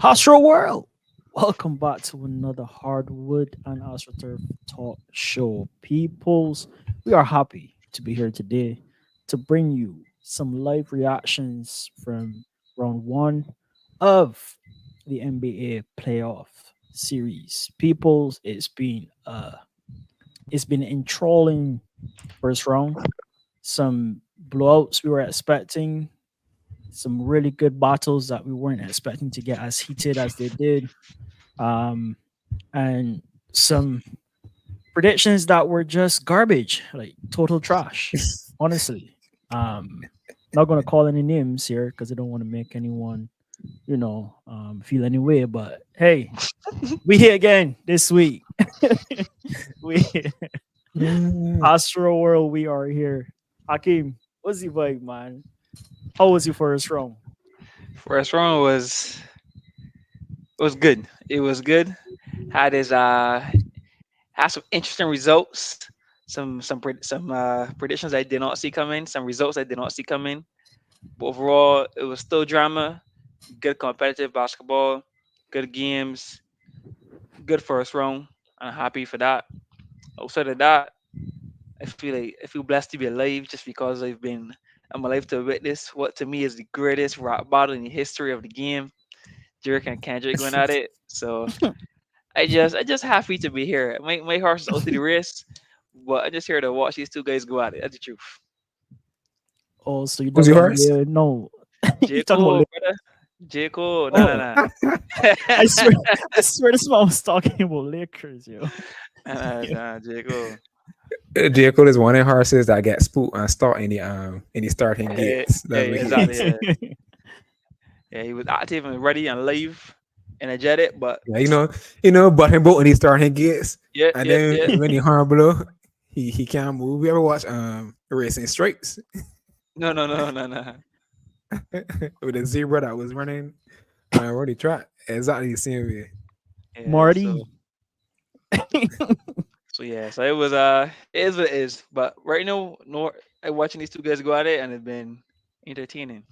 Astro World, welcome back to another Hardwood and AstroTurf Talk Show. Peoples, we are happy to be here today to bring you some live reactions from round one of the NBA playoff series. Peoples, it's been enthralling first round. Some blowouts we were expecting, some really good battles that we weren't expecting to get as heated as they did, and some predictions that were just garbage, like total trash. Honestly, not gonna call any names here because I don't want to make anyone, feel any way. But hey, we here again this week. we Astro World, we are here. Hakeem, what's the vibe, man? How was your first round? First round was good. It was good. Had his had some interesting results. Some predictions I did not see coming. Some results I did not see coming. But overall, it was still drama. Good competitive basketball. Good games. Good first round. I'm happy for that. Outside of that, I feel blessed to be alive just because I'm alive to witness what to me is the greatest rap battle in the history of the game. Drake and Kendrick going at it. So I just happy to be here. My horse is out to the race, but I'm just here to watch these two guys go at it. That's the truth. Oh, so you Who's don't your want horse? to no. You J. talking about Cole, brother. J. Cole. No, no, oh, no. I swear, I swear this man was talking about Lakers, yo. Nah, J. Cole. Jacob is one of the horses that get spooked and start in the starting Yeah, gates. yeah, That's what he exactly. is. Yeah. Yeah, he was active and ready and live, energetic, but Yeah, but him both in the starting gates, yeah, and yeah, then yeah. when he harm below, he can't move. You ever watch Racing Stripes No, no, no, no, no. with a zebra that was running on a road track? Exactly the same way. Yeah, Marty. so yeah, so it is what it is. But right now, no, I'm watching these two guys go at it, and it's been entertaining.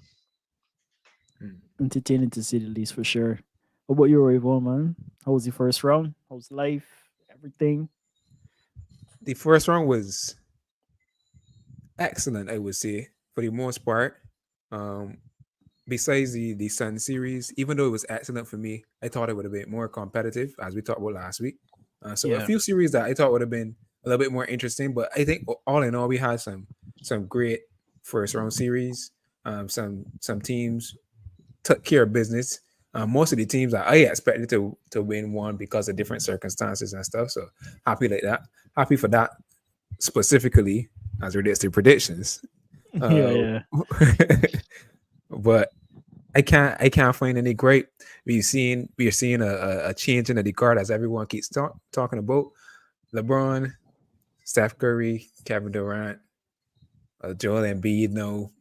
Entertaining to see the least for sure. What about you, Yvonne, man? How was your first round? How's life? Everything? The first round was excellent, I would say, for the most part. Um, Besides the Sun series, even though it was excellent for me, I thought it would have been more competitive, as we talked about last week. So a Yeah. few series that I thought would have been a little bit more interesting, but I think all in all, we had some great first round series. Some teams took care of business. Most of the teams that I expected to win won because of different circumstances and stuff. So happy like that. Happy for that specifically as it relates to predictions. Yeah. But I can't find any great. We are seeing a change in the card as everyone keeps talking about. LeBron, Steph Curry, Kevin Durant, Joel Embiid. No,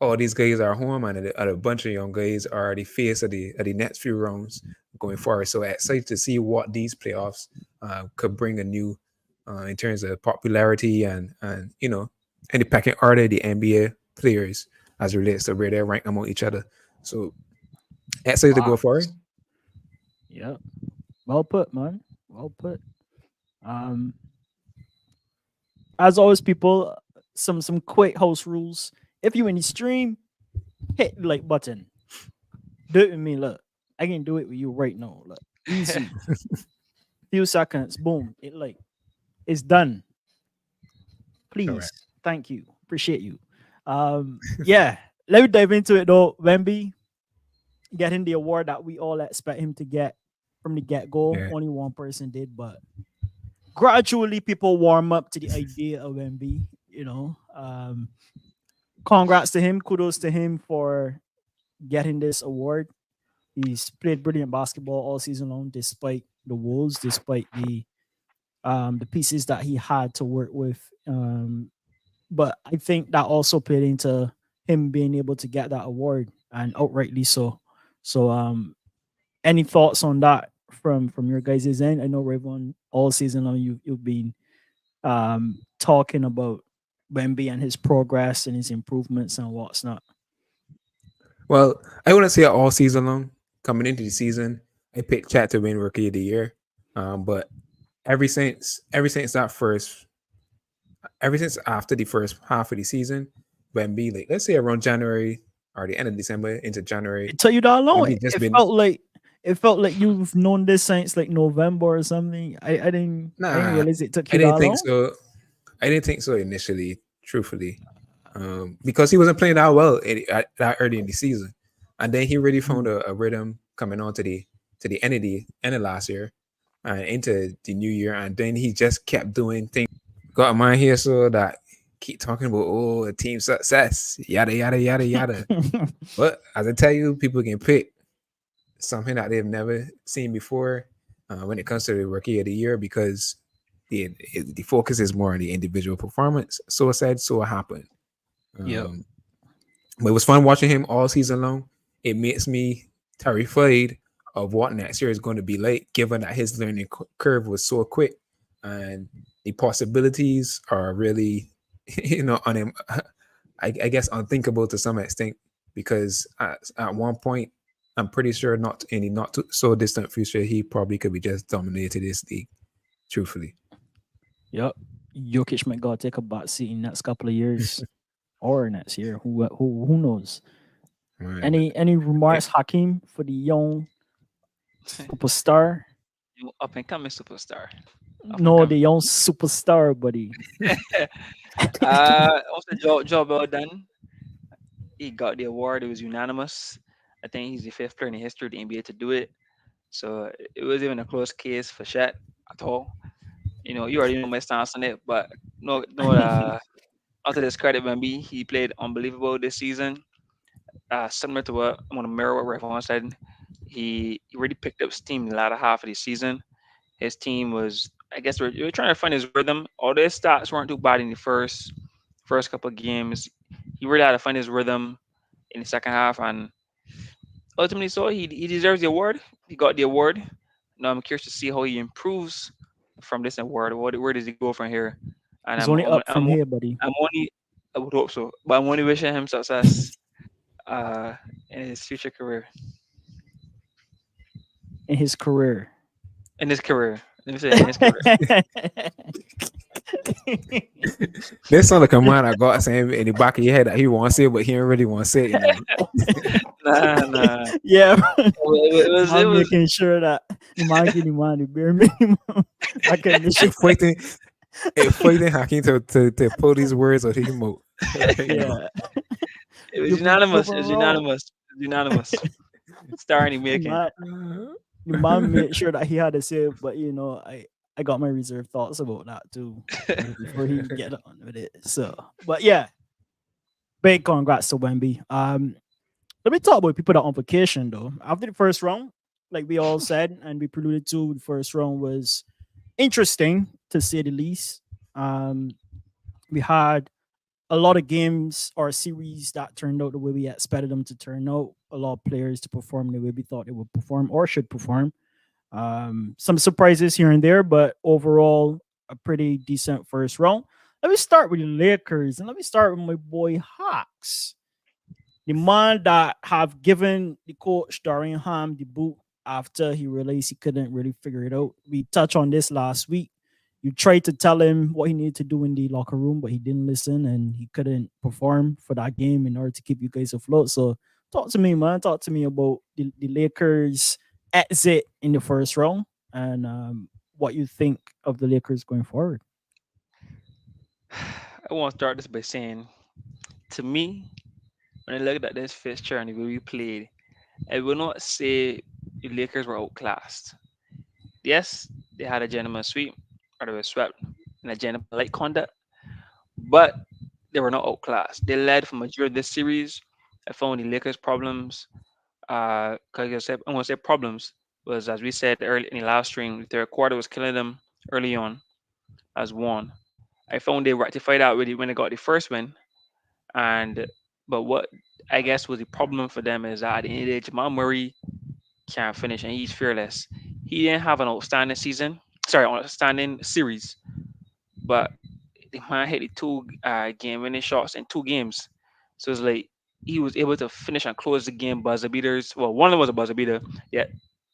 all these guys are home, and a bunch of young guys are the face of the next few rounds going forward. So excited to see what these playoffs could bring a new in terms of popularity and and the pecking order of the NBA players as it relates to where they rank among each other. So excited to go forward. Fox. Yeah. Well put, man. Well put. Um, as always, people, some quick house rules. If you in the stream, hit the like button. Do it with me. Look, I can do it with you right now. Look, easy. Few seconds. Boom. It's done. All right. Please. Thank you. Appreciate you. Yeah. Let me dive into it though. Wemby getting the award that we all expect him to get from the get-go. Yeah. Only one person did, but gradually people warm up to the idea of Wemby. Congrats to him. Kudos to him for getting this award. He's played brilliant basketball all season long, despite the woes, despite the pieces that he had to work with. But I think that also played into him being able to get that award, and outrightly so. So, any thoughts on that from your guys' end? I know Rayvon, all season long you've been talking about Wemby and his progress and his improvements and what's not. Well, I wouldn't say all season long. Coming into the season, I picked Chat to win Rookie of the Year. But ever since after the first half of the season, Wemby, like let's say around January or the end of December into January, Tell you that long, Wemby just it been felt like you've known this since like November or something. I didn't realize it took I you didn't that think long. so. I didn't think so initially, truthfully, because he wasn't playing that well that early in the season, and then he really found a rhythm coming on to the end of last year and into the new year, and then he just kept doing things. Got a mind here so that keep talking about team success, yada yada yada yada. But as I tell you, people can pick something that they've never seen before when it comes to the Rookie of the Year because the focus is more on the individual performance. So said, so it happened. Yep. But it was fun watching him all season long. It makes me terrified of what next year is going to be like, given that his learning curve was so quick and the possibilities are really, on him. I guess unthinkable to some extent because at one point, I'm pretty sure not in the not too, so distant future, he probably could be just dominated this league. Truthfully. Yep. Jokic might go take a back seat in the next couple of years or next year. Who knows? Right. Any remarks, Hakeem, for the young superstar? You up and coming superstar. Up and No, the coming. young superstar, buddy. Also, job well done. He got the award. It was unanimous. I think he's the fifth player in the history of the NBA to do it. So it was even a close case for Shet at all. You already know my stance on it, but no, not to discredit Wemby, he played unbelievable this season. Similar to what I'm gonna mirror what Rayvon said, he really picked up steam in the latter half of the season. His team was, I guess, we're trying to find his rhythm. Although his stats weren't too bad in the first couple of games, he really had to find his rhythm in the second half, and ultimately, so he deserves the award. He got the award. Now I'm curious to see how he improves from this award. Where does he go from here? And He's only up from here, buddy. I'm only, I would hope so, but I'm only wishing him success uh, in his future career. In his career. In his career, let me say in his career. There's some like a man I got saying in the back of your head that he wants it, but he don't really want to say it. Nah. Yeah. It I'm was making sure that the man getting the money bare minimum. I can Fighting Hakeem to pull these words out of his mouth. yeah. it was You unanimous. prove It was him wrong. unanimous. It was unanimous. Star in the The making. man, the man made sure that he had to say, but I got my reserved thoughts about that too before he get on with it. So, but yeah, big congrats to Wemby. Let me talk about people that are on vacation though. After the first round, like we all said and we preluded to, the first round was interesting to say the least. We had a lot of games or series that turned out the way we expected them to turn out. A lot of players to perform the way we thought they would perform or should perform. Some surprises here and there, but overall, a pretty decent first round. Let me start with the Lakers and let me start with my boy Hawks. The man that have given the coach Darian Ham the boot after he realized he couldn't really figure it out. We touched on this last week. You tried to tell him what he needed to do in the locker room, but he didn't listen and he couldn't perform for that game in order to keep you guys afloat. So talk to me, man. Talk to me about the Lakers exit in the first round and what you think of the Lakers going forward. I want to start this by saying, to me, when I looked at this fixture and the way we played, I will not say the Lakers were outclassed. Yes, they had a gentleman sweep, or they were swept in a gentleman like conduct, but they were not outclassed. They led for majority of this series. I found the Lakers' problems, cause I'm gonna say problems was, as we said early in the last stream, the third quarter was killing them early on as one. I found they rectified that really when they got the first win, and but what I guess was the problem for them is that at the end of the day, Jamal Murray can't finish and he's fearless. He didn't have an outstanding season, sorry, outstanding series, but the man hit the two game winning shots in 2 games. So it's like he was able to finish and close the game buzzer beaters. Well, one of them was a buzzer beater. Yeah,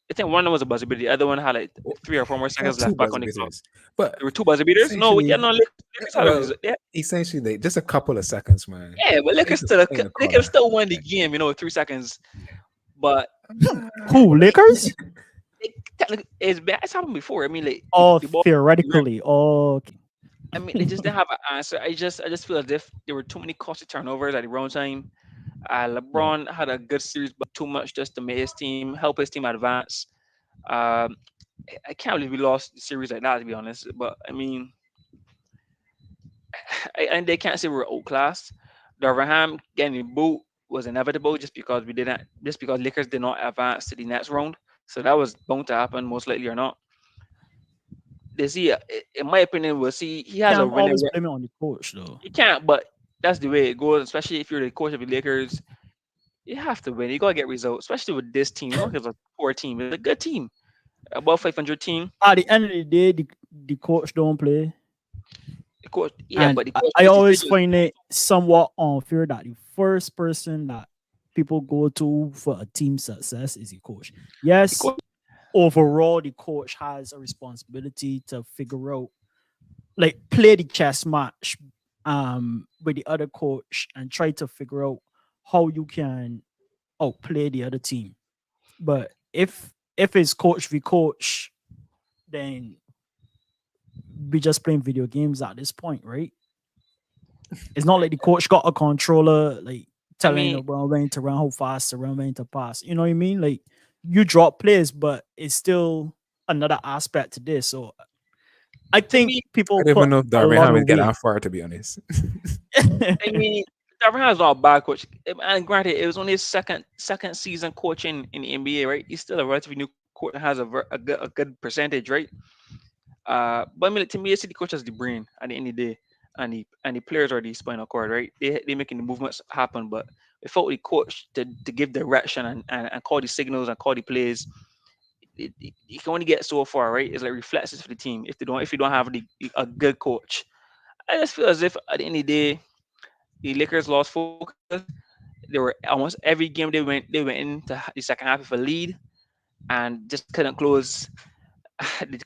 I think one of them was a buzzer beater. The other one had like Well, 3 or 4 more seconds two left back buzzer on the clock. beaters, but There were 2 buzzer beaters. No, yeah, essentially, no, Lakers had a well, result. Yeah, essentially, just a couple of seconds, man. yeah, but They Lakers just still playing a they could card. still won the game, with 3 seconds. But Who, they, Lakers? they technically it's happened before. I mean, like Oh, the ball. theoretically. Oh, okay. I mean, they just didn't have an answer. I just feel as if there were too many costly turnovers at the wrong time. Yeah. LeBron had a good series, but too much just to make his team help his team advance. Um, I can't believe we lost the series like that, to be honest. But I mean, and they can't say we were outclassed. Darvin getting the boot was inevitable just because Lakers did not advance to the next round. So that was bound to happen, most likely or not. They see, in my opinion, we'll see he has a Can't winning. always blame it on the coach, though. You can't, but that's the way it goes. Especially if you're the coach of the Lakers, you have to win. You gotta get results, especially with this team. It's not like it's a poor team; it's a good team, above 500 team. At the end of the day, the coach don't play. The coach, yeah, And but the coach I makes always decisions. find it somewhat unfair that the first person that people go to for a team success is the coach. The Yes, coach, overall, the coach has a responsibility to figure out, like, play the chess match with the other coach and try to figure out how you can outplay the other team. But if it's coach v coach, then we just playing video games at this point, right? It's not like the coach got a controller like I telling mean, LeBron when to run, how fast to run, when to pass. You know what I mean? Like you drop plays, but it's still another aspect to this. So I to think me, people I don't put even know if a Darvin lot Ham of would get weight. that far, to be honest. I mean, Darvin is not a bad coach. And granted, it was only his second season coaching in the NBA, right? He's still a relatively new coach and has a good percentage, right? But I mean, to me, I see the coach as the brain at the end of the day, and the players are the spinal cord, right? They making the movements happen, but without the coach to give direction and call the signals and call the plays, you can only get so far, right? It's like reflexes for the team if you don't have a good coach. I just feel as if at the end of the day, the Lakers lost focus. They were almost every game they went into the second half with a lead and just couldn't close.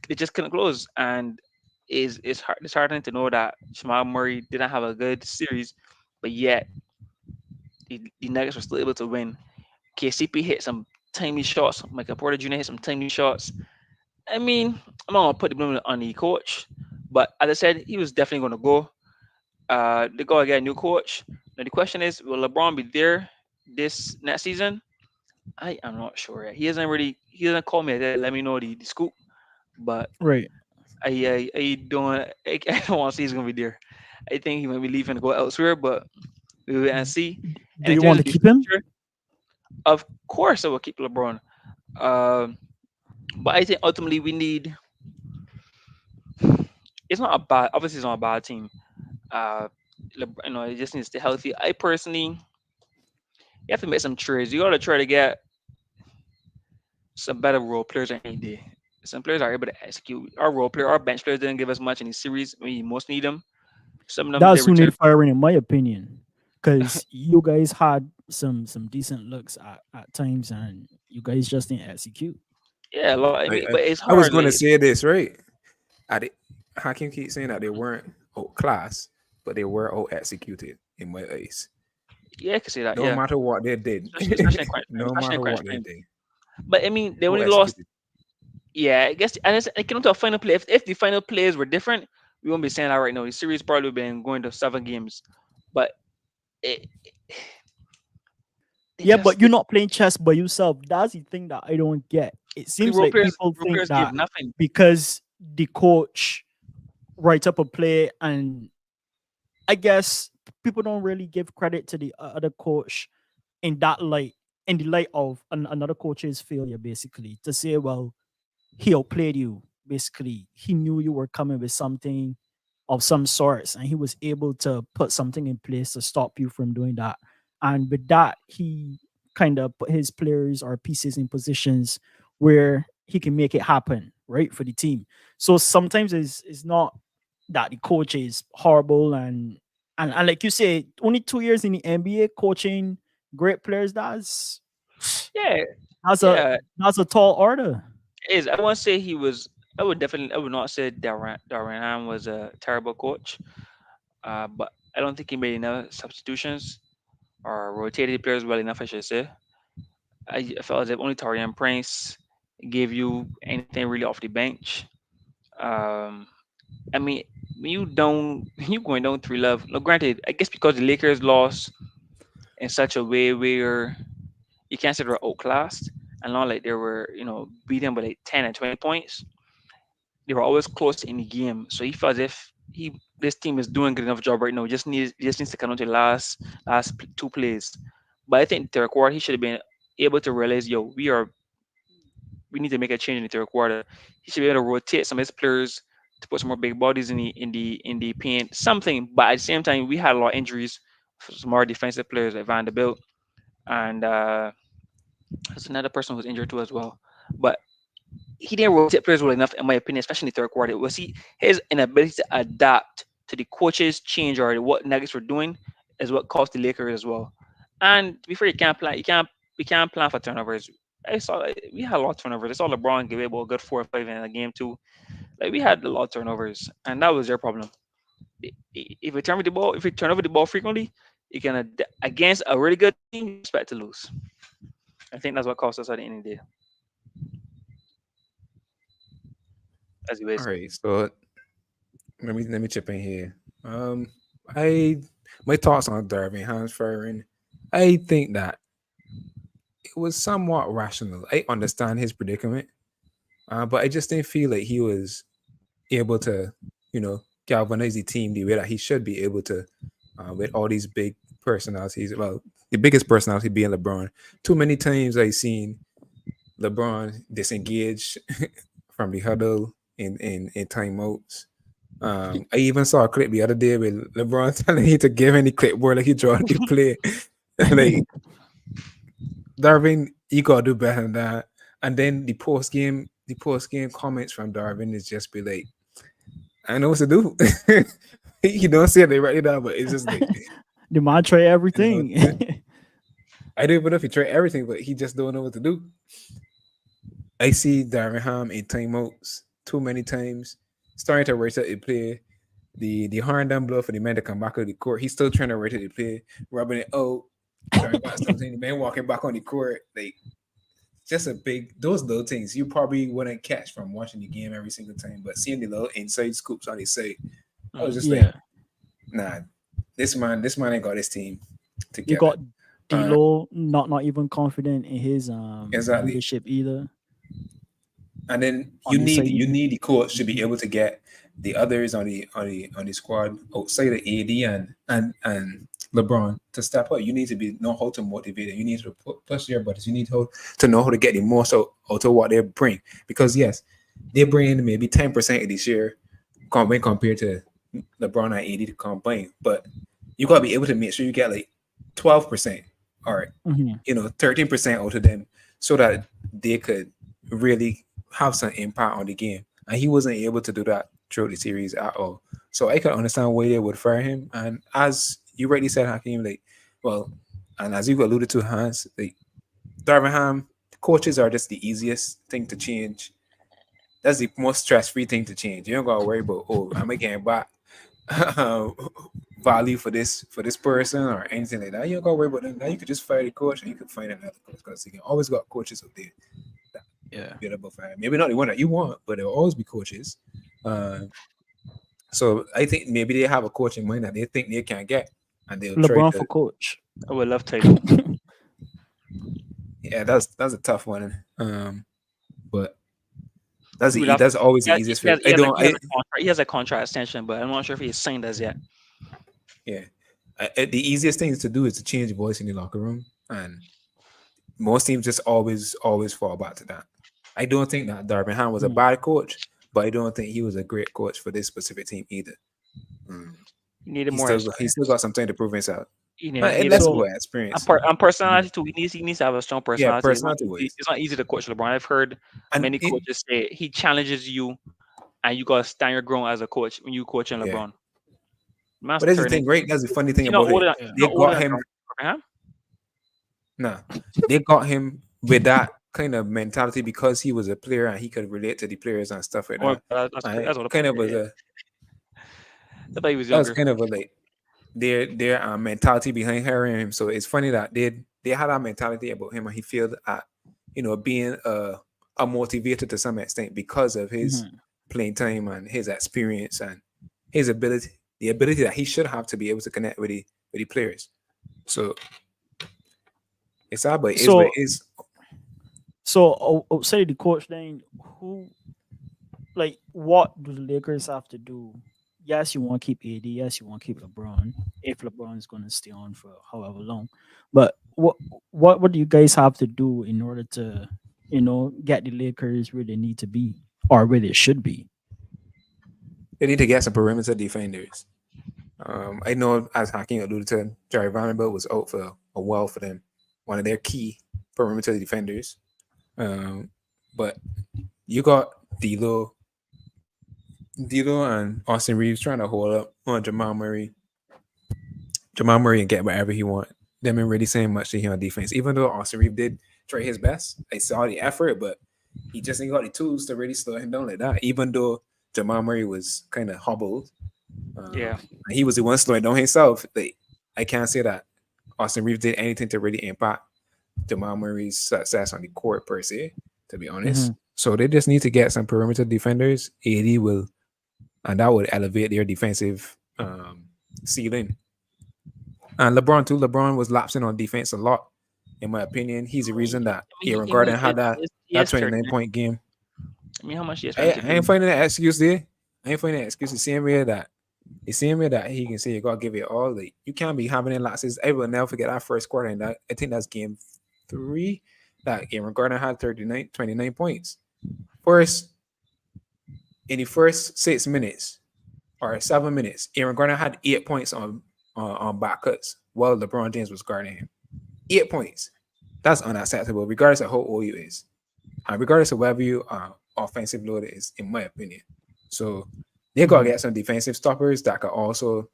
They just couldn't close, and it's hard disheartening to know that Jamal Murray didn't have a good series, but yet the Nuggets were still able to win. KCP hit some timely shots. Michael Porter Jr. hit some timely shots. I mean, I'm not gonna put the blame on the coach, but as I said, he was definitely gonna go. They gotta get a new coach. Now the question is, will LeBron be there this next season? I am not sure yet. He hasn't called me to let me know the scoop, but Right. I don't I don't want to say he's gonna be there. I think he might be leaving to go elsewhere, but we will wait and see. Do And in you terms want of to the keep him? future, of course I will keep LeBron. Um, but I think ultimately we need. It's not a bad. Obviously, it's not a bad team. Uh, he just needs to stay healthy. I personally, you have to make some trades. You got to try to get some better role players any day. Some players are able to execute. Our bench players didn't give us much in the series when you most need them. Some of them they That's who returned. need firing, in my opinion, because you guys had some decent looks at times, and you guys just didn't execute. Yeah, a lot. I I, mean, I, but it's I was hard. going to Like, say this, right? Hakim keep saying that they weren't outclassed, but they were out executed in my eyes. yeah, I can say that. No Yeah, matter what they did, especially in crunch time. no Especially in matter crunch what they time. did, But I mean, they out only lost. executed. Yeah, I guess, and it came to a final play. If the final plays were different, we won't be saying that right now. The series probably been going to 7 games, but it, they Yeah, just but you're not playing chess by yourself. That's the thing that I don't get. It the seems like people role think players give that nothing. because the coach writes up a play, and I guess people don't really give credit to the other coach in that light, in the light of another coach's failure, basically, to say, well, he outplayed you. Basically, he knew you were coming with something of some sorts, and he was able to put something in place to stop you from doing that. And with that, he kind of put his players or pieces in positions where he can make it happen, right, for the team. So sometimes it's not that the coach is horrible, and like you say, only 2 years in the NBA coaching great players. Yeah, That's a yeah. that's a tall order. Is I won't say he was. I would not say Darvin Ham was a terrible coach. But I don't think he made enough substitutions or rotated players well enough. I should say. I felt as if only Torian Prince gave you anything really off the bench. Um, I mean, when you don't, you going down 3-love. No, granted, I guess because the Lakers lost in such a way where you can't say they were outclassed and not like they were, beaten by like 10 and 20 points. They were always close in the game. So he felt as if this team is doing a good enough job right now. Just needs to come on to the two plays. But I think the third quarter he should have been able to realize, yo, we need to make a change in the third quarter. He should be able to rotate some of his players to put some more big bodies in the paint, something. But at the same time, we had a lot of injuries for some more defensive players like Vanderbilt, and there's another person who's injured too as well. But he didn't rotate players well enough, in my opinion, especially in the third quarter. It was his inability to adapt to the coaches' change or what Nuggets were doing is what cost the Lakers as well. And to be fair, you can't plan. You can't. We can't plan for turnovers. I saw we had a lot of turnovers. I saw LeBron give away a good 4 or 5 in a game too. Like we had a lot of turnovers, and that was their problem. If you turn over the ball frequently, you can against a really good team, you expect to lose. I think that's what cost us at the end of the day. As you All waste. right, so let me chip in here. I my thoughts on Darvin Ham's firing. I think that it was somewhat rational. I understand his predicament, but I just didn't feel like he was able to, galvanize the team the way that he should be able to, with all these big personalities. Well, the biggest personality being LeBron. Too many times I've seen LeBron disengage from the huddle in timeouts. I even saw a clip the other day with LeBron telling you to give any clipboard like he draw the play. Like Darvin, you gotta do better than that. And then the post game comments from Darvin is just be like, I know what to do. He don't say it they write it down, but it's just like, The man try you know, everything. I don't even know if he tried everything, but he just don't know what to do. I see Darvin Ham in timeouts too many times, starting to rotate the play. The horn down blow for the man to come back on the court. He's still trying to rotate the play, rubbing it out, trying to something. The man walking back on the court, like just a big those little things you probably wouldn't catch from watching the game every single time. But seeing the little inside scoops on his say, I was just like, Yeah, nah, this man ain't got his team you together. got Uh, D'Lo not even confident in his exactly. leadership either And then on you his need side. you need the coach to be able to get the others on the squad outside of AD and LeBron to step up. You need to be know how to motivate it. You need to push your buttons. You need to know how to get the most out of what they bring. Because yes, they bring in maybe 10% of this year when compared to LeBron and AD to combine. But you gotta be able to make sure you get like 12% or Mhm. 13% out of them so that they could really have some impact on the game. And he wasn't able to do that throughout the series at all. So I can understand why they would fire him. And as you rightly said, Hakeem, like, well, and as you alluded to, Hans, like Darvin Ham, coaches are just the easiest thing to change. That's the most stress-free thing to change. You don't gotta worry about, oh, am I getting back value for this person or anything like that. You don't gotta worry about them. Now you could just fire the coach and you could find another coach because you can always got coaches out there that Yeah. be able to fire. Maybe not the one that you want, but there will always be coaches. Uh, so I think maybe they have a coach in mind that they think they can get, and they'll try LeBron to. for coach. I would love title. Yeah, that's a tough one. But We would have, that's always the easiest fit. I don't. I he has a contract extension, but I'm not sure if he's signed as yet. Yeah, the easiest thing to do is to change the voice in the locker room, and most teams just always fall back to that. I don't think that Darvin Ham was a Mm. bad coach, but I don't think he was a great coach for this specific team either. Mm. He needed more He still got something to prove himself. he And needed that's So what experience. and personality too. He needs to have a strong Yeah, personality. personality wise, It's not easy to coach LeBron. I've heard and many coaches say he challenges you, and you gotta stand your ground as a coach when you coaching yeah. LeBron. Man's But that's the 30. thing, right? That's the funny thing You know about it. older. yeah. You They know older got than him. Abraham. Nah, they got him with that kind of mentality because he was a player and he could relate to the players and stuff like Oh, that. And that's it what kind of yeah, was yeah. a I thought he was that was younger. kind of a like their mentality behind hiring him. So it's funny that they had that mentality about him, and he failed at being a motivator to some extent because of his Mhm. playing time and his experience and his ability, the ability that he should have to be able to connect with the players. So it's sad, but it is what it So is. outside the coach, then who like what do the Lakers have to do? Yes, you want to keep AD. Yes, you want to keep LeBron. If LeBron is going to stay on for however long, but what do you guys have to do in order to get the Lakers where they need to be or where they should be? They need to get some perimeter defenders. I know, as Hakeem alluded to, Jerry Vanderbilt was out for a while for them, one of their key perimeter defenders. Um, but you got D'Lo and Austin Reeves trying to hold up on Jamal Murray and get whatever he want. Them ain't really saying much to him on defense. Even though Austin Reeves did try his best, I saw the effort, but he just ain't got the tools to really slow him down like that. Even though Jamal Murray was kind of hobbled, Yeah, he was the one slowing down himself. Like, I can't say that Austin Reeves did anything to really impact Jamal Murray's success on the court per se, to be honest. Mhm. So they just need to get some perimeter defenders. AD will, and that would elevate their defensive ceiling. And LeBron too. LeBron was lapsing on defense a lot, in my opinion. He's the reason that Aaron Gordon had he that has 29 30. point game. I mean, how much he I, expected to I ain't do? finding that excuse there. I ain't finding that excuse the same way that he can say you gotta give it all. Like, you can't be having it lapses. I will never forget that first quarter, and that I think that's game 3 that Aaron Gordon had 29 points. First, in the first 6 minutes or 7 minutes, Aaron Gordon had 8 points on back cuts while LeBron James was guarding him. 8 points. That's unacceptable, regardless of how old you is, and regardless of whether you offensive load is, in my opinion. So they gotta Mhm. get some defensive stoppers that could also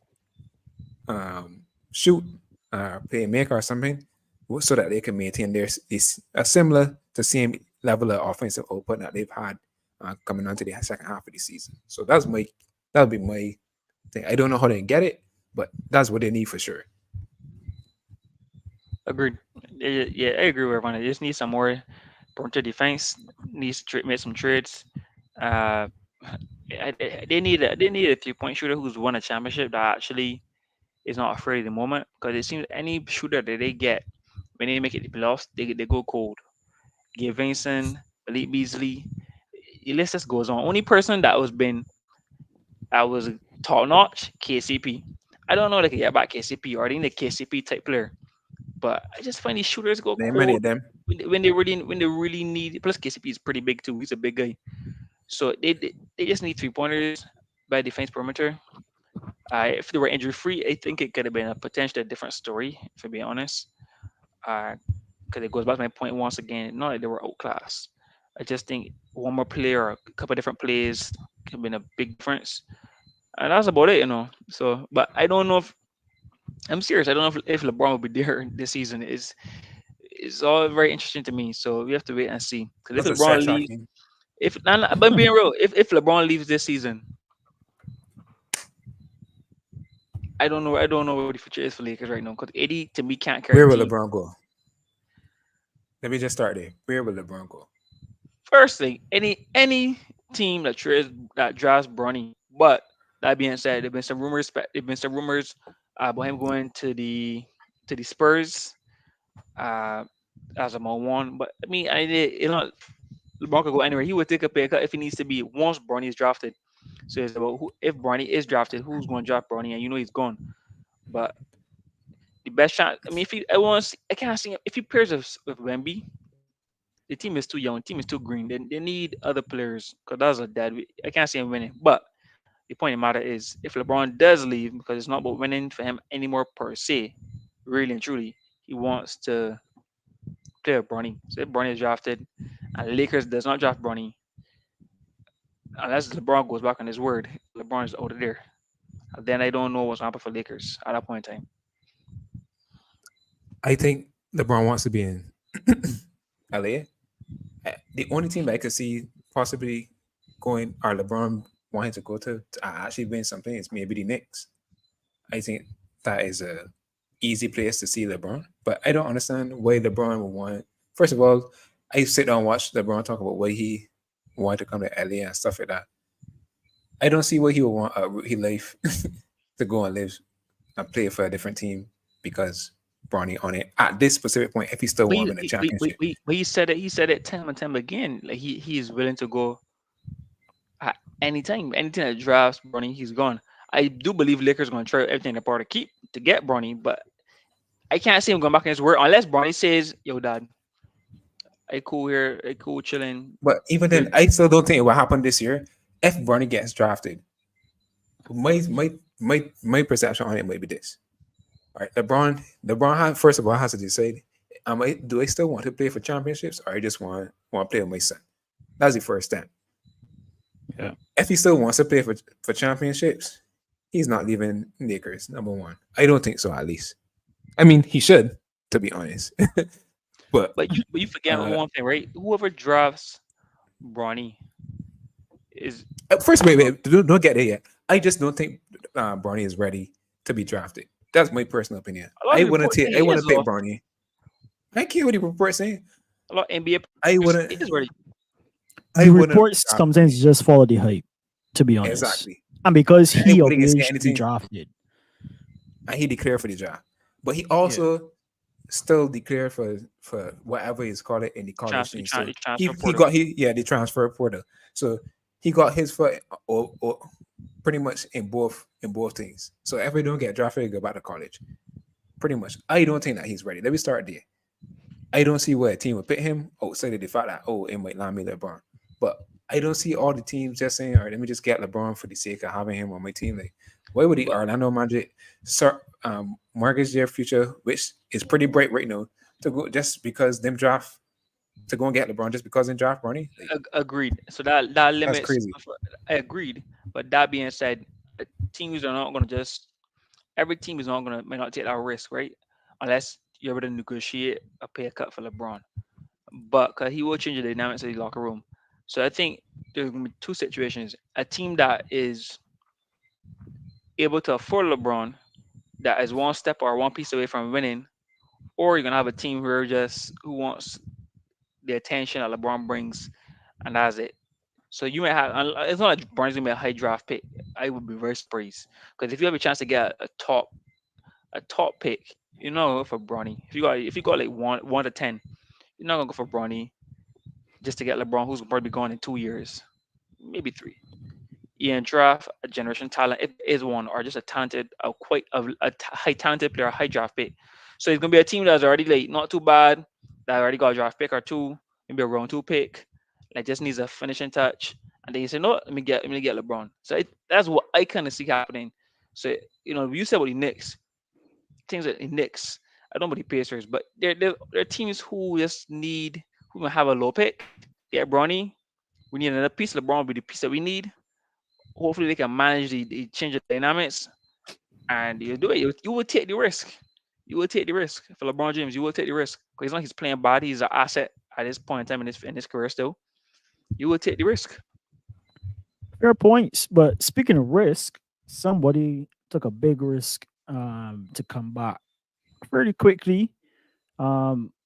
shoot, play make or something, so that they can maintain this a similar to same level of offensive output that they've had coming onto the second half of the season. So that would be my thing. I don't know how they get it, but that's what they need for sure. Agreed. Yeah, I agree with everyone. They just need some more perimeter defense. Needs to make some trades. Uh, they need a 3 point shooter who's won a championship that actually is not afraid at the moment. Because it seems any shooter that they get when they make it the playoffs, they go cold. Gabe Vincent, Malik Beasley, the list just goes on. Only person that was top notch, KCP. I don't know if they can get back KCP or I think the KCP type player. But I just find these shooters go There ain't many cold of them. when they really need. Plus KCP is pretty big too. He's a big guy. So they just need 3 pointers by defense perimeter. If they were injury free, I think it could have been a potentially different story. For being honest, because it goes back to my point once again. Not that they were outclassed. I just think one more player, or a couple of different plays, could have been a big difference. And that's about it. So, but I don't know if I'm serious. I don't know if LeBron will be there this season. Is all very interesting to me. So we have to wait and see. Because if That's a LeBron stretch, leaves, Hakeem. if nah, nah, but I'm being real, if LeBron leaves this season, I don't know what the future is for Lakers right now. Because 80 to me can't carry a Where will team. LeBron go? Let me just start there. Where will LeBron go? First thing, any team that drafts Bronny. But that being said, there've been some rumors about him going to the Spurs uh, as a one. But I mean, LeBron could go anywhere. He would take a pay cut if he needs to be once Bronny is drafted. So it's about if Bronny is drafted, who's going to draft Bronny, and he's gone. But the best shot. I mean, I can't see him. If he pairs with Wemby, the team is too young. The team is too green. They need other players because that's a dead. I can't see him winning. But the point of the matter is, if LeBron does leave, because it's not about winning for him anymore per se, really and truly, he wants to play with Bronny. So if Bronny is drafted, and Lakers does not draft Bronny, unless LeBron goes back on his word, LeBron is out of there. Then I don't know what's going to happen for Lakers at that point in time. I think LeBron wants to be in LA. The only team that I could see possibly going or LeBron wanting to go to actually win something is maybe the Knicks. I think that is a easy place to see LeBron, but I don't understand why LeBron would want. First of all, I sit down and watch LeBron talk about why he wanted to come to LA and stuff like that. I don't see why he would want a rookie life to go and live and play for a different team because Bronny on it at this specific point. If he still But want to win a championship, he said it. He said it time and time again. Like he is willing to go at any time. Anything that drafts Bronny, he's gone. I do believe Lakers going to try everything in their power to keep to get Bronny, but I can't see him going back in his word unless Bronny says, "Yo, dad, I cool here, I cool chilling." but even Here's then, I still don't think it will happen this year. If Bronny gets drafted, my perception on it might be this. All right, first of all has to decide: do I still want to play for championships, or I just want to play with my son? That's the first step. Yeah. If he still wants to play for championships, he's not leaving Lakers. Number one, I don't think so. At least, I mean, he should, to be honest. but But you forget uh, one thing, right? Whoever drafts Bronny is first, wait, don't get there yet. I just don't think Bronny is ready to be drafted. That's my personal opinion. a lot of reports say I he is wouldn't pick though. Bronny. I care what the report's saying. A lot of NBA I players wouldn't. is ready. I The wouldn't reports draft sometimes Bronny. just follow the hype, to be honest. Exactly. And because And he everybody can say obviously be anything, drafted. and he declared for the job. But he Yeah. also still declared for whatever he's called it in the college thing. So Transfer he portal. got the transfer portal. So he got his foot or pretty much in both things. So if he don't get drafted, he go back to college. Pretty much. I don't think that he's ready. Let me start there. I don't see where a team would pick him outside of the fact that it might land me LeBron. But I don't see all the teams just saying, all right, let me just get LeBron for the sake of having him on my team. Like, why would the But Orlando Magic mortgage their future, which is pretty bright right now, to go just because them draft to go and get LeBron just because they draft Bronny? Like, agreed. So that that's limits. crazy. I agreed. But that being said, teams are not going to just. Every team is not going to may not take that risk, right? Unless you're able to negotiate a pay cut for LeBron. But cause he will change the dynamics of the locker room. So I think there's going to be two situations: a team that is able to afford LeBron, that is one step or one piece away from winning, or you're gonna have a team who wants the attention that LeBron brings, and that's it. So you might have. It's not like Bronny's gonna be a high draft pick. I would be very surprised because if you have a chance to get a top pick, go for Bronny. If you got like one to 10, you're not gonna go for Bronny just to get LeBron, who's probably gone in 2 years, maybe three. Ian draft a generation talent if there is one, or just a talented, high talented player, a high draft pick. So it's gonna be a team that's already like not too bad, that already got a draft pick or two, maybe a round two pick, like just needs a finishing touch, and then you say no, let me get LeBron. So that's what I kind of see happening. So you said about the Knicks, teams that the Knicks. I don't know about the Pacers, but they're teams who just need who might have a low pick. They have Bronny. We need another piece. LeBron will be the piece that we need. Hopefully, they can manage the change of dynamics, and you do it. You will take the risk. You will take the risk for LeBron James. You will take the risk because it's not like he's playing bad. He's an asset at this point in time in his career. Still, you will take the risk. Fair points. But speaking of risk, somebody took a big risk to come back pretty quickly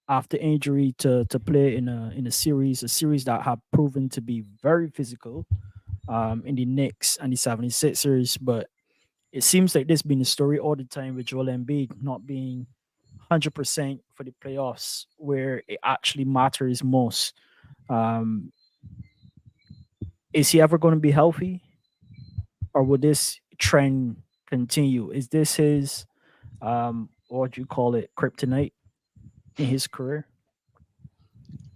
after injury to play in a series that had proven to be very physical in the Knicks and the 76ers. But it seems like this been the story all the time with Joel Embiid not being 100% for the playoffs where it actually matters most. Um, is he ever going to be healthy, or will this trend continue? Is this his what do you call it, kryptonite in his career?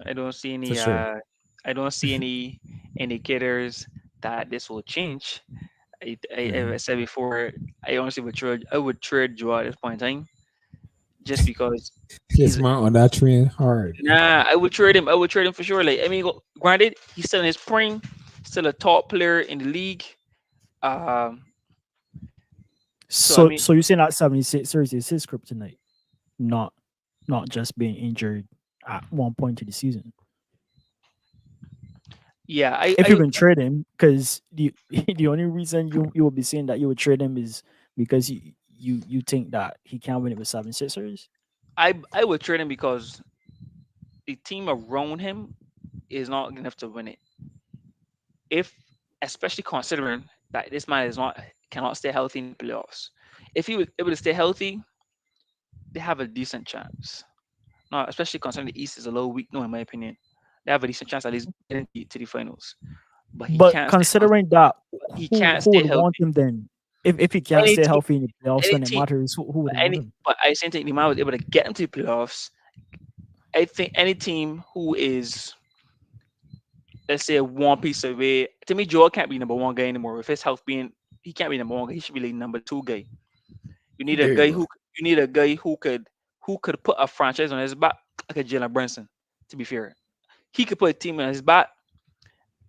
I don't see For any. sure. I don't see any indicators that this will change. I Mhm. said before, I honestly would trade Joe at this point in time, just because Yes, he's man, on that train hard. nah. I would trade him. I would trade him for sure. Like I mean, granted, he's still in his prime, still a top player in the league. Um, so I So mean, so you're saying that 76ers is his kryptonite, not not just being injured at one point in the season. yeah, I If you I can trade him, because the the only reason you would be saying that you would trade him is because you think that he can't win it with 76ers. I would trade him because the team around him is not good enough to win it. If especially considering that this man is not cannot stay healthy in the playoffs. If he was able to stay healthy, they have a decent chance. No, especially considering the East is a little weak, no, in my opinion. They have a decent chance at least getting to the finals. But he But can't stay healthy. considering that, He who can't who stay would want healthy. him then? If he can't Any stay team, healthy in the playoffs any when it team, matters, who would want any. him? But I still think the man was able to get into the playoffs. I think any team who is, let's say, one piece away. To me, Joel can't be number one guy anymore. With his health being, he can't be number one guy. He should be like number two guy. You need a There you guy go. who you need a guy who could put a franchise on his back like a Jalen Brunson. To be fair, he could put a team on his back.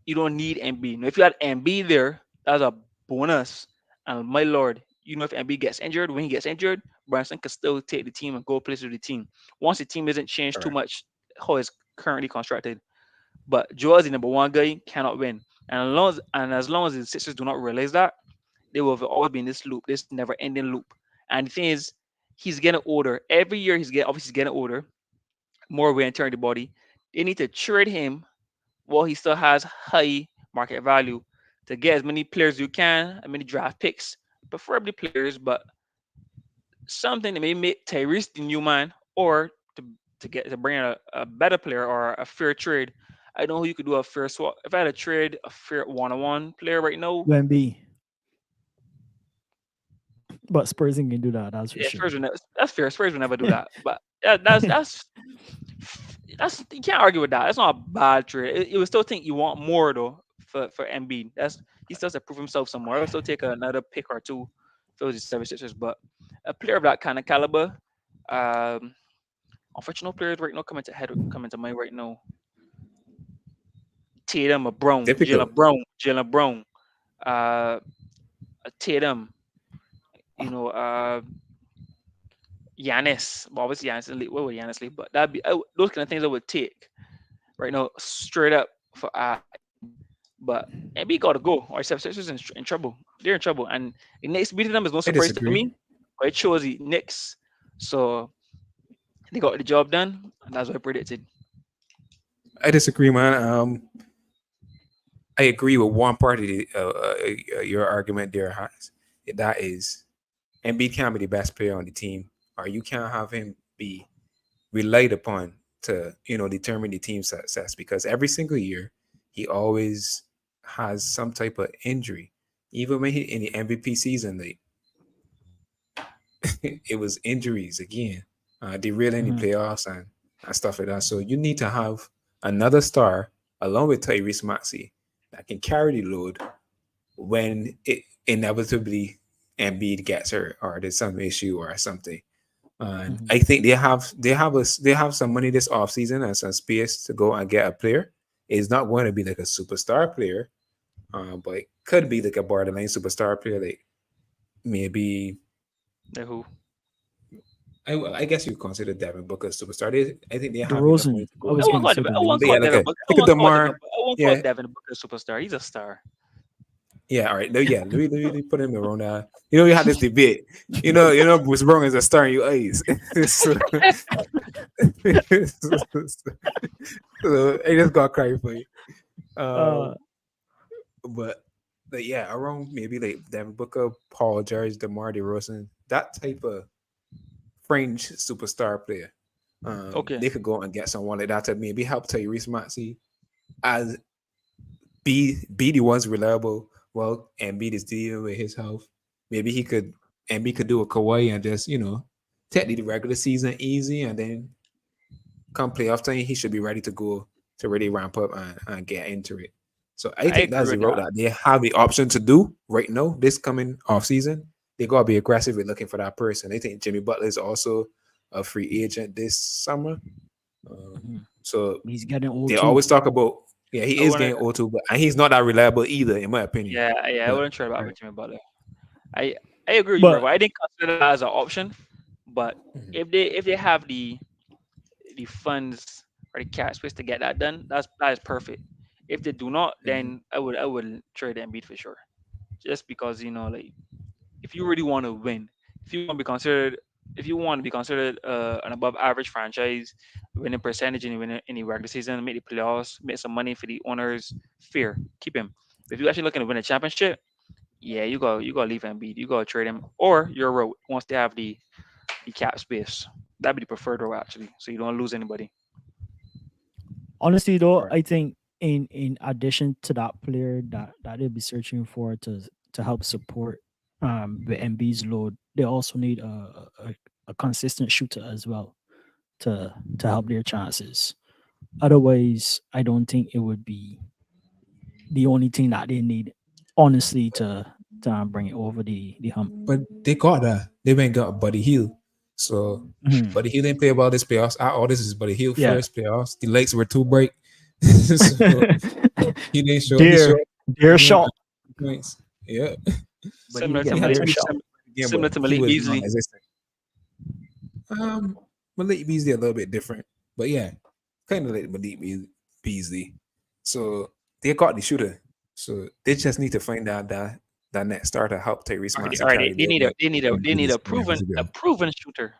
You don't need Embiid. Now, if you had Embiid there, that's a bonus. And my lord, if Embiid gets injured, when he gets injured, Brunson can still take the team and go places with the team. Once the team isn't changed too Correct. much, how it's currently constructed. But Joel is the number one guy, cannot win. And as long as the Sixers do not realize that, they will always be in this loop, this never-ending loop. And the thing is, he's getting older. Every year he's getting older, more wear and tear on the body. They need to trade him while he still has high market value to get as many players you can, as many draft picks, preferably players, but something that may make Tyrese the new man, or to bring in a better player or a fair trade. I know who you could do a fair swap. If I had to trade a fair one-on-one player right now, Wemby, but Spurs ain't gonna do that. That's for yeah, sure. that's fair. Spurs would never do that. But yeah, that's you can't argue with that. That's not a bad trade. You would still think you want more though for Embiid. He still has to prove himself somewhere. I would still take another pick or two if it was the 76ers. But a player of that kind of caliber, um, unfortunate players right now coming to mind right now. Tatum or Brown, Difficult. Jalen Brown, uh, Tatum, you know, Giannis. Well, obviously Giannis, what would Giannis leave? But those kind of things I would take right now, straight up for Embiid. But Embiid got to go, or 76ers in trouble. They're in trouble, and the Knicks beating them is no I surprise to disagree. me. But it shows the Knicks, so they got the job done, and that's what I predicted. I disagree, man. I agree with one part of your argument there, Hans. That is, Embiid can't be the best player on the team, or you can't have him be relied upon to determine the team's success because every single year he always has some type of injury. Even when he in the MVP season, it was injuries again, derailing the Mhm. playoffs and stuff like that. So you need to have another star along with Tyrese Maxey that can carry the load when it inevitably Embiid gets hurt or there's some issue or something. And Mhm. I think they have some money this offseason and some space to go and get a player. It's not going to be like a superstar player, but it could be like a borderline superstar player, like maybe Like who? I guess you consider Devin Booker a superstar. I think they have enough money DeRozan, to I go was I and won't gonna call say Devin. the I won't but call yeah, Rose. Devin Booker. I like a won't call Devin. Demar. I won't call Yeah, Devin Booker a superstar. He's a star. yeah, all right. No, yeah, let me put him around. We had this debate. Bruce Brown is a star in your eyes. so, so I just got crying for you. Uh, Um, but yeah, around maybe like Devin Booker, Paul George, DeMar DeRozan, that type of fringe superstar player. Okay. They could go and get someone like that to maybe help Tyrese Maxey as be the ones reliable. Well, Embiid is dealing with his health. Maybe Embiid could do a Kawhi and just take the regular season easy, and then come playoff time, he should be ready to go to really ramp up and get into it. So I I think agree that's the with road that. that they have the option to do right now. This coming off season, they gotta be aggressive with looking for that person. I think Jimmy Butler is also a free agent this summer. mhm. So He's getting old they too. always talk about, yeah, he I is wouldn't. getting old too, but and he's not that reliable either, in my opinion. Yeah. I But wouldn't trade about Right. Jimmy Butler. I I agree with you, bro. But I didn't consider that as an option, but mhm, if they have the funds or the cash space to get that done, that is perfect. If they do not, mhm, then I would trade Embiid for sure. Just because like if you really want to win, if you want to be considered, if you want to be considered an above average franchise, winning percentage in the regular season, make the playoffs, make some money for the owners, fair, keep him. But if you're actually looking to win a championship, yeah, you gotta leave Embiid, you gotta trade him, or your road once they have the cap space. That'd be the preferred route actually, so you don't lose anybody. honestly, though, right. I think in addition to that player that they'll be searching for to help support the MB's load, they also need a consistent shooter as well to help their chances. Otherwise, I don't think it would be the only thing that they need, honestly, to bring it over the hump. But they got that. They went and got Buddy Hield. So Mhm. Buddy Hield didn't play about this playoffs. All this is Buddy Hield Yeah. first playoffs. The legs were too bright. So he didn't show up. He showed dear, up dear again shot, at points. Yeah. but he's Similar to He getting had Malik, dear 20 shot. points in the game, similar but to he Malik was Beasley. non-existent. Malik Beasley a little bit different. But yeah, kind of like Beasley. So they got the shooter. So they just need to find out that next star to help Tyrese Maxey All right, carry they their need a load. they need a And they do need this a proven together. shooter.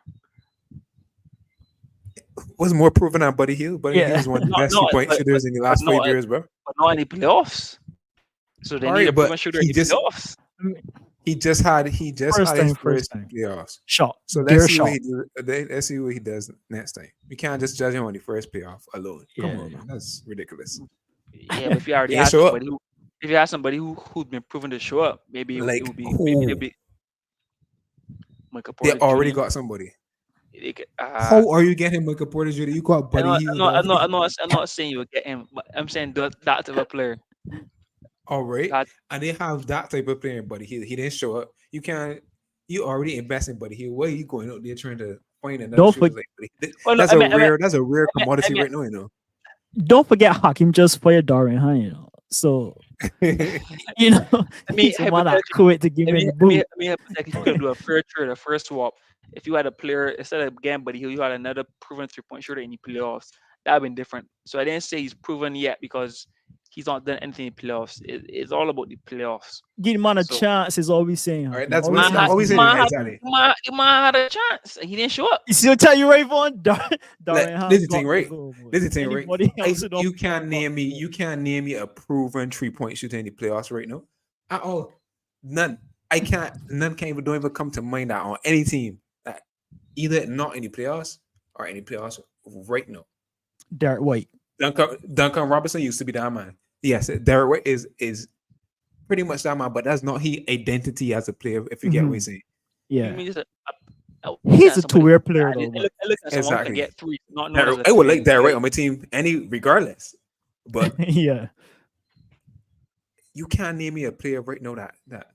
Was more proven than Buddy Hield. Buddy Hield Yeah. is one of the Not best not 3-point but shooters in the but last not 5 years, bro. but not any playoffs. So they All need a right, but proven shooter in the playoffs. he just First had his time, first first time. playoffs. Shot, So let's dear see what shot. he do. Let's see what he does next time. We can't just judge him on the first playoff alone. Come Yeah. on, man, that's ridiculous. Yeah, but if you already He ain't have show up. somebody who if you have somebody who's been proven to show up, maybe it Like would be maybe they'll who? be Michael They Porter already Jr. got somebody. They could, How are you getting Michael Porter Jr.? You got I'm Buddy not, I'm Hield not, I'm not, already. I'm not, I'm not saying you'll get him, but I'm saying that type of player. All right, That and they have that type of player in Buddy Hield. He didn't show up. You can't. You already invest in Buddy Hield. Why are you going out there trying to find another Don't shooter forget. like Buddy Hield? well, no, I mean, That's a rare I commodity mean, right now. You Don't forget Hakim just fired Darvin, huh? So know. I mean, he's the one that hypothetically, quit to give I him mean, the I mean, boot. I mean, hypothetically, if you could do a fair trade, a first swap. If you had a player instead of again, but you had another proven 3-point shooter in the playoffs, that'd been different. So I didn't say he's proven yet because he's not done anything in playoffs. It's all about the playoffs. Give him a So chance is all we saying, All right, Hakim. that's All what we man saying I'm had is always give him saying. a man had chance. Exactly. man had a chance. He didn't show up. You see, I tell you, Rayvon, Darvin This has is the thing, got to right? go. Boy. This is the thing, right? Anybody else who don't You play can't got name to me. go. You can't name me a proven 3-point shooter in the playoffs right now. At all. None. I can't. None can even don't even come to mind that on any team that either not in the playoffs or any playoffs right now. Derek White. Duncan Robinson used to be that man. Yes, Derek White is pretty much that man, but that's not his identity as a player. If you get what I'm Mhm. saying. You Yeah. mean just looking He's at a somebody two-way player, I though. But look at someone who can Exactly. get three, not known as a I would three like Derek guy. White on my team, regardless. But yeah. you can't name me a player right now that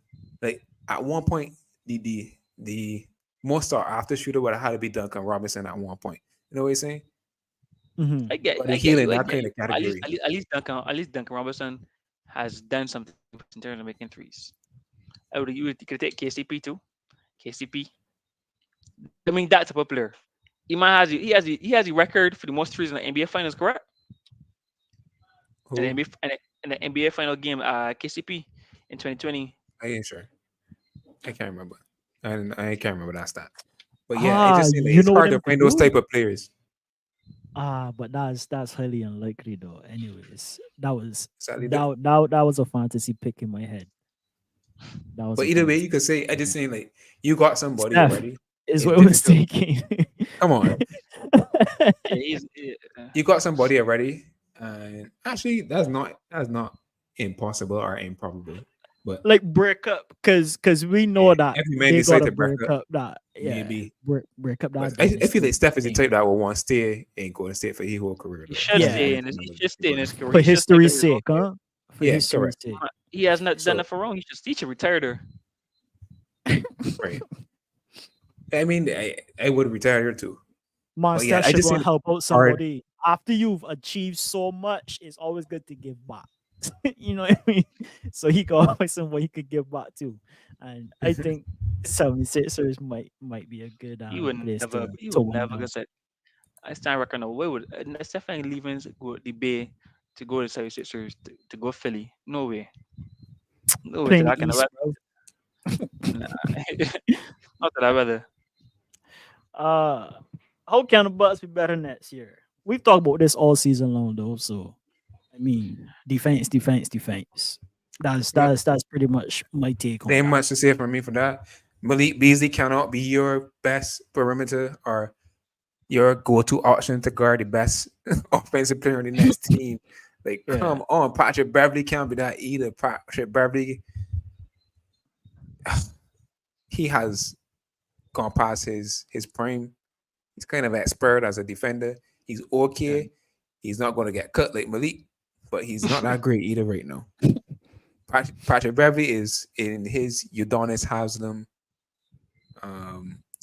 like at one point the most sought after shooter would have had to be Duncan Robinson at one point. You know what I'm saying? Hmm. But I he get in you, I that get kind you. of But category. at least Duncan Robinson has done something in terms of making threes. You could take KCP too. KCP. I mean, that's a type of player. He has the record for the most threes in the NBA Finals, correct? In the Who? NBA in the NBA Final game, KCP in 2020. I ain't sure. I can't remember. And I can't remember that stat. But yeah, it Ah, just seems like you it's know what hard them to could find those do? type of players. But that's highly unlikely though. Anyways, Sadly, though. that was a fantasy pick in my head. That was But a either way, fantasy. you could say I just saying like you got somebody Steph already. is It's what was difficult. taking. Come on, Yeah, uh, you got somebody already, and actually, that's not impossible or improbable. But Like break up because we yeah, know that every man they decide gotta to break break up, up that maybe. break up But that I feel dynasty like Steph is the thing. type that will want to stay in Golden State for his whole career, he though. should He's not Yeah, stay going in to his. He another should stay in anybody. his career. for He should stay for history's his whole sake, career. huh? For Yeah, history's correct. sake. He has not done So it for wrong. He should retire there. right. I mean, I would retire here too. Man, But yeah, Steph I should just go think and help out hard. somebody. After you've achieved so much, it's always good to give back. You know what I mean? So he got always somebody he could give back to. And I think 76ers might be a good place He to would wind never down. go set. I stand reckon no way would Stephen leaving go the Bay to go to 76ers to go Philly. No way. No way to Playing the that kind of East, weather. bro. Nah. Not to that weather. Uh how can the Bucks be better next year? We've talked about this all season long though, so I mean defense, defense, defense. Well, That's pretty much my take on ain't that. much to say from me for that. Malik Beasley cannot be your best perimeter or your go-to option to guard the best offensive player on the next team. Like, Yeah. come on, Patrick Beverly can't be that either. Patrick Beverly, he has gone past his prime. He's kind of expired as a defender. He's Yeah. okay. He's not going to get cut like Malik, but he's not that great either right now. Patrick Beverly is in his Udonis Haslam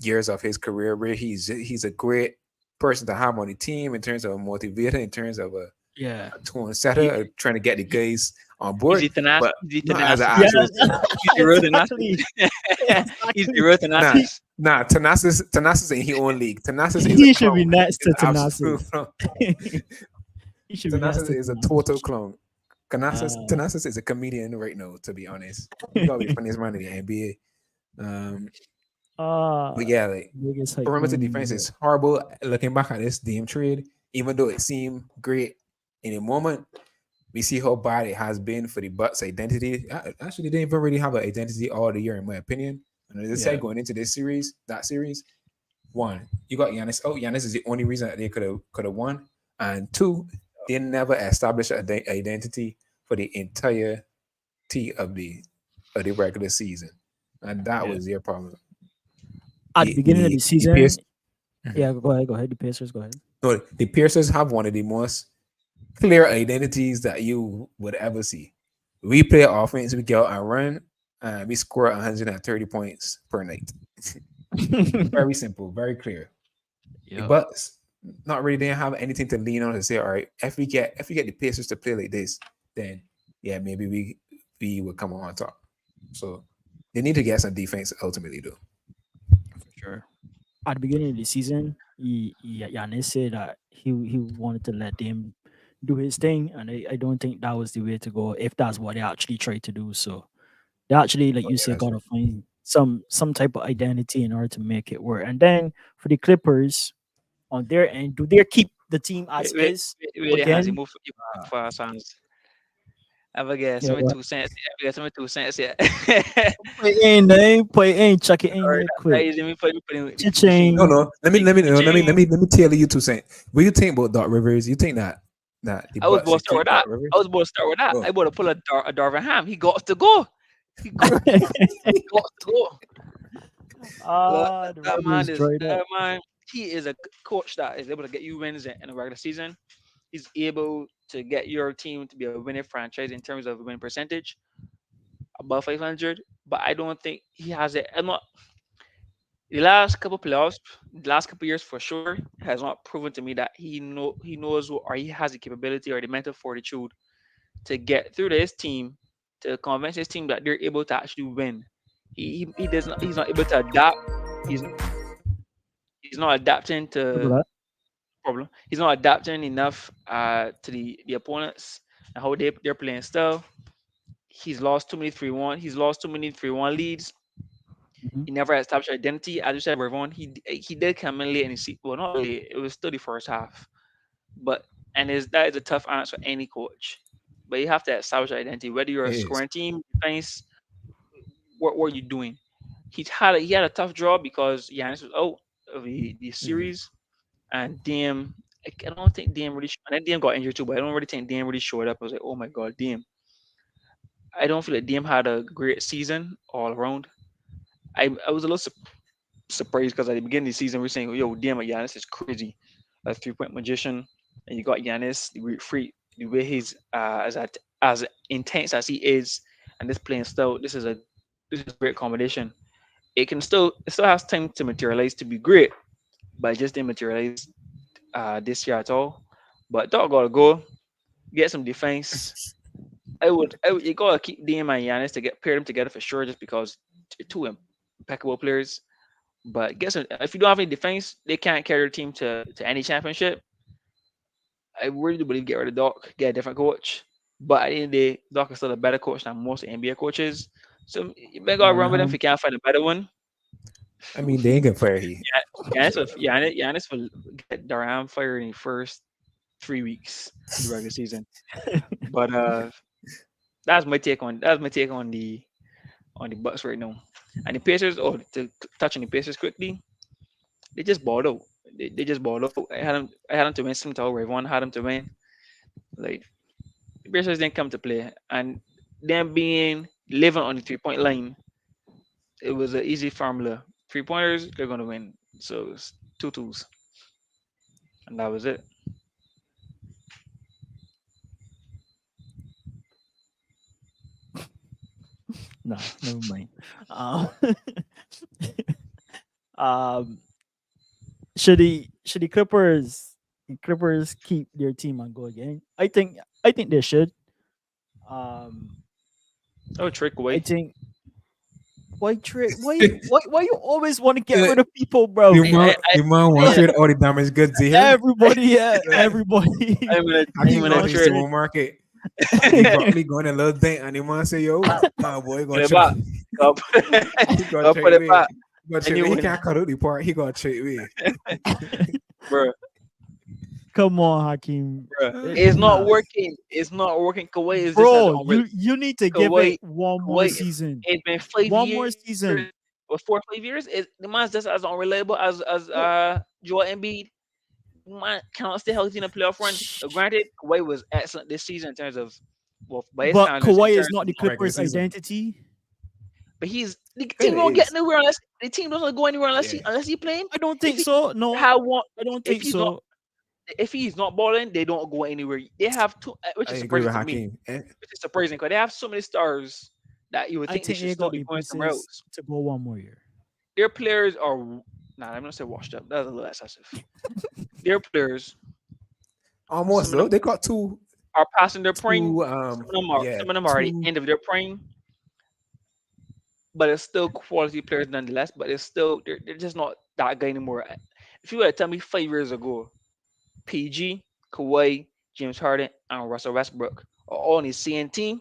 years of his career where he's a great person to have on the team in terms of a motivator, in terms of Yeah. a tone setter, He, trying to get the guys on board, Easy Thanas. but Easy not as an Thanasis. yeah, actual. He's the real Thanasis. exactly. He's the Exactly. real Nah, Thanasis. nah. Tanasis ain't his own league. Tanasis is a He should be clown. next Is to an absolute Tanasis. clown. He should be next Tanasis to is a Tanasis. total clown. Uh, Tanasis is a comedian right now, to be honest. He probably the funniest man in the NBA. But yeah, like biggest hype perimeter man in defense the world. is horrible. Looking back at this Dame trade, even though it seemed great in a moment, we see how bad it has been for the Bucks' identity. Actually, they didn't even really have an identity all the year, in my opinion. And as I Yeah. said, going into this series, that series, one, you got Giannis. Oh, Giannis is the only reason that they could have won. And two, they never established an identity for the entirety of the regular season, and that Yeah. was their problem. At the The beginning of the the the season, Pierce, Mhm. yeah, go ahead, go ahead. The Pacers, go ahead. no, the Piercers have one of the most clear identities that you would ever see. We play offense, we go out and run, and we score 130 points per night. Very simple, very clear. The Yeah. Bucks not really didn't have anything to lean on to say, all right, if we get the Pacers to play like this, then yeah, maybe we would come on top. So they need to get some defense ultimately, though. For sure. At the beginning of the season, Giannis said that he wanted to let them do his thing, and I don't think that was the way to go if that's what they actually tried to do. So they actually, like Oh you yeah, said, that's gotta right. find some type of identity in order to make it work. And then for the Clippers on their end, do they keep the team as is Where the hands he again? move Uh, for sounds. Have a guess. yeah, Some what? 2 cents. Have a guess. Some 2 cents. Yeah. Put it in, chuck it in Or real that quick. is me putting with the No, machine. Cha-ching. no. Let me let me no, let me let Ching. me let me tell you 2 cents. What do you think about Doc Rivers? You think that the I was Bucks about to should start with keep that. Doc Rivers? I was about to start with that. Oh, I about to pull a Darvin Ham. He got to go. He got to go. Look, The that Rivers man is dried up. that man. He is a coach that is able to get you wins in a regular season. He's able to get your team to be a winning franchise in terms of win percentage. above 500, but I don't think he has it. I'm not, the last couple playoffs, the last couple years for sure, has not proven to me that he knows or he has the capability or the mental fortitude to get through to his team, to convince his team that they're able to actually win. He does not he's not able to adapt. He's he's not adapting Look to at that. problem. He's not adapting enough to the opponents and how they're playing style. He's lost too many 3-1. He's lost too many 3-1 leads. Mhm. He never established identity. As you said, Ravon, he did come in late in the season. Well, not late. It was still the first half. But that is a tough answer for any coach. But you have to establish identity. Whether you're a It is. scoring team, defense, what are you doing? He had a tough draw because Giannis was out of the Mhm. series, and Dame. I don't think Dame really. And then Dame got injured too, but I don't really think Dame really showed up. I was like, oh my god, Dame. I don't feel like Dame had a great season all around. I was a little surprised because at the beginning of the season we're saying, yo, damn it, Giannis is crazy, a 3-point magician, and you got Giannis, the great freak, the way he's as intense as he is, and this playing style. This is a great combination. It still has time to materialize to be great, but it just didn't materialize this year at all. But dog gotta go get some defense. You gotta keep DM and Giannis to get pair them together for sure, just because they're two impeccable players. But guess what? If you don't have any defense, they can't carry your team to any championship. I really do believe get rid of Doc, get a different coach. But at the end of the day, Doc is still a better coach than most NBA coaches. So you better go run with him if Anaheim. you can't find a better one. I mean, they ain't gonna fire he. Giannis will get Durham fired in the first 3 weeks of the regular season. But that's my take on the Bucks right now. And the Pacers, to touch on the Pacers quickly, they just balled out. They just balled out. I had them to win some tower. Everyone had them to win. Like the Pacers didn't come to play, and them being living on the 3-point line, it was an easy formula. 3 pointers, they're gonna win. So it's two twos, and that was it. Nah, never mind. Um, um, should the Clippers keep their team and go again? I think they should. Um, Oh, trick I away. think why trade? Why you always want to get The rid of people, bro? the man I, wanted all the damage goods here. Everybody, yeah, everybody. I'm gonna Hakeem I'm he go gonna to the wants trade. trade. supermarket. He going a little date and the man say, yo, nah boy, Put gonna it trade. back. Go put, He gonna go put trade it me. back. He gonna And trade you me. He win, can't cut out the part. He gonna trade me. bro. Come on, Hakeem. Bro, it's not Nah, working. It's not working. Kawhi is just as bro, unreal. you need to give Kawhi, it one more Kawhi, season. it's been 5 years, One more season. or 4 or 5 years. The man's just as unreliable as Bro, Joel Embiid. Man cannot stay healthy in a playoff run. Granted, Kawhi was excellent this season in terms of, well, by his but standards, in Kawhi is terms not of, the Regular Clippers' season. identity. but the It team don't get is. nowhere unless the team doesn't go anywhere unless Yeah. he playing. I don't If think he so. No, have one, I don't if think he's not so. if he's not balling, they don't go anywhere. They have two, which I is agree surprising with to me. Hakeem. Which is surprising because they have so many stars that you would I think they think should they still got be the going somewhere pieces else. to go one more year. Their players are nah, I'm not say washed up. That's a little excessive. Their players, Almost some of though. them They got are passing their prime. two Some of them are at the two end of their prime, but it's still quality players nonetheless. But they're just not that guy anymore. If you were to tell me 5 years ago, PG, Kawhi, James Harden, and Russell Westbrook are all on the same team,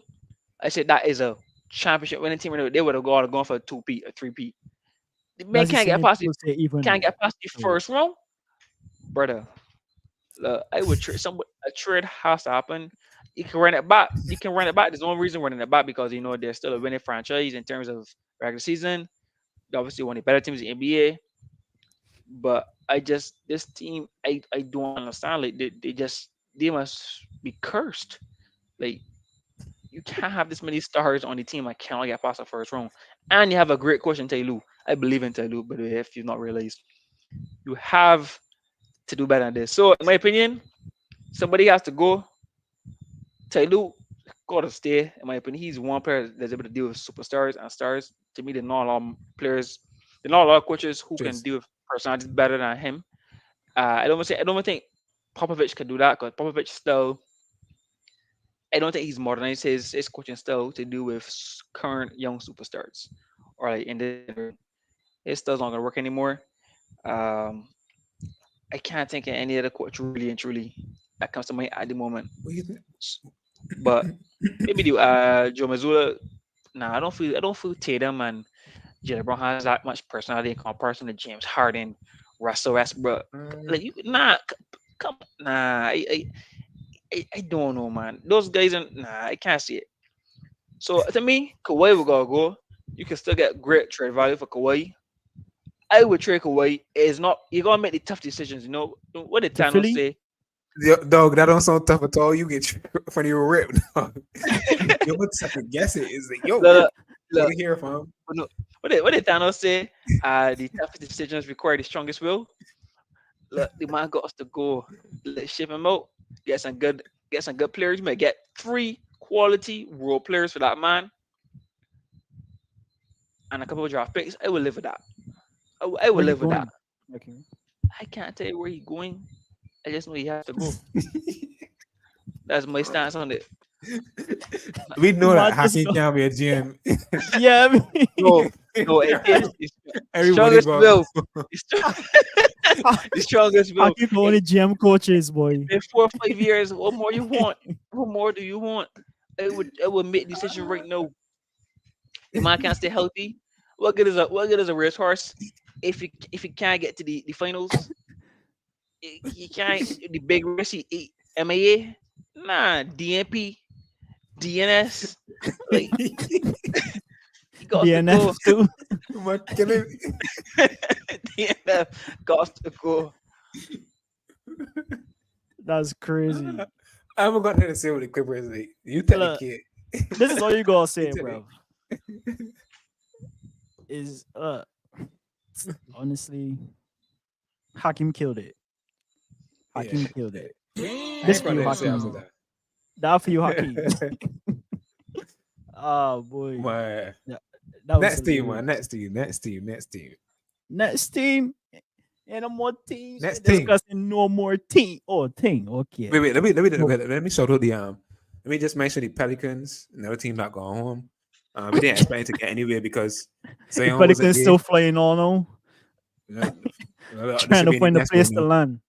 I said that is a championship winning team. They would have gone for a 2-peat, a 3-peat. The man That's the can't get same past the people say even can't get past the so. first round, brother. I would trade somebody. A trade has to happen. You can run it back. You can run it back. There's one reason running it back because they're still a winning franchise in terms of regular season. They're obviously one of the better teams in the NBA. But this team I don't understand. Like they must be cursed. Like you can't have this many stars on the team. I cannot get past the first round. And you have a great coach in Taylor. I believe in Taylor, but if you've not realized, you have to do better than this. So in my opinion, somebody has to go. Taylor, got to stay. In my opinion, he's one player that's able to deal with superstars and stars. To me, there's not a lot of players, there's not a lot of coaches who can Just deal with personalities better than him. I don't think Popovich can do that because Popovich still. I don't think he's modernized his coaching style to do with current young superstars or like in this generation. His style's not gonna work anymore. Um, I can't think of any other coach really and truly that comes to mind at the moment. what you think? S- But maybe the Joe Mazzulla. Nah, I don't feel Tatum and Jalen Brown has that much personality in comparison to James Harden, Russell Westbrook. Um, Like you, come, nah, I don't know, man. Those guys, nah, I can't see it. So to me, Kawhi will gotta go. You can still get great trade value for Kawhi. I would trade Kawhi. It's not you gotta make the tough decisions. You know what did To Thanos Philly, say? Dog, that don't sound tough at all. You get when you rip, dog. Yo, what second guess it is like, yo, Look, over look, here, fam. no, what did Thanos say? The toughest decisions require the strongest will. Look, the man got us to go. Let's ship him out. Get some good players. You might get 3 quality role players for that man and a couple of draft picks. I will live with that. I will where he live with that. going? Okay. I can't tell you where he's going. I just know he has to go. That's my stance on it. We know that Man, just Hakeem go. can't be a GM. Yeah, I mean, No, no, it's Everybody strongest go. will. It's the strongest will. Hakeem the only GM coaches, boy. In 4 or 5 years, what more you want? What more do you want? I would make decision right now. The man can't stay healthy. What good is a racehorse if he can't get to the finals? He can't the big race. MAA, nah, DNP, DNS, like he got to go. DNF too. Man, kill him. DNF got to go. That's crazy. I haven't got nothing to say with the Clippers. Like, you tell the Look, kid. this is all you gotta say, tell bro. Is honestly, Hakim killed it. Hakim Yeah. killed it. I This ain't for you, got nothing to say after Hakim. That for you, Hakim. Oh boy, Man. that was Next team, hilarious. man. Next team. Next team. And no more teams. Next We're team. discussing no more team. Oh, team. Okay. Wait. No. Let me shout out the Let me just mention the Pelicans. Another team not going home. We didn't expect it to get anywhere because The Zion wasn't Pelicans there. still flying on now, This trying should to be the find a next place one to now. land.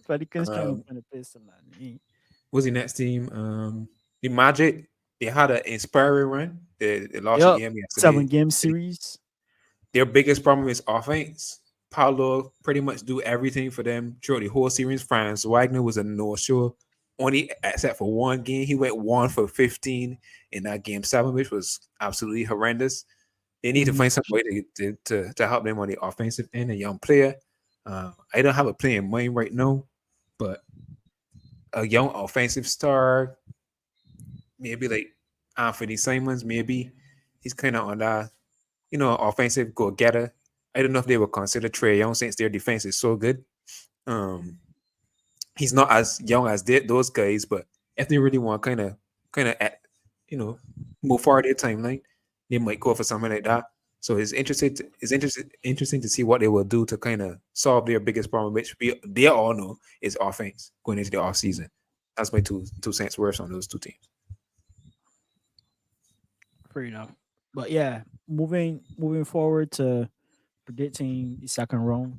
Pelicans trying to Um, find a place to land. What's the next team? The Magic. They had an inspiring run. They lost a Yep. game yesterday. 7-game series. Their biggest problem is offense. Paulo pretty much do everything for them throughout the whole series. Franz Wagner was a no-show. Only except for one game, he went 1 for 15 in that game 7, which was absolutely horrendous. They need to Mhm. find some way to help them on the offensive end. A young player. I don't have a player in mind right now, but a young offensive star, maybe like Anthony Simons. Maybe he's kind of on that, offensive go-getter. I don't know if they would consider Trey Young since their defense is so good. Um, he's not as young as those guys, but if they really want kind of, move forward their timeline, they might go for something like that. So interesting to see what they will do to kind of solve their biggest problem, which they all know is offense going into the off season. That's my two cents worth on those two teams. Fair enough. But yeah, moving forward to predicting the second round.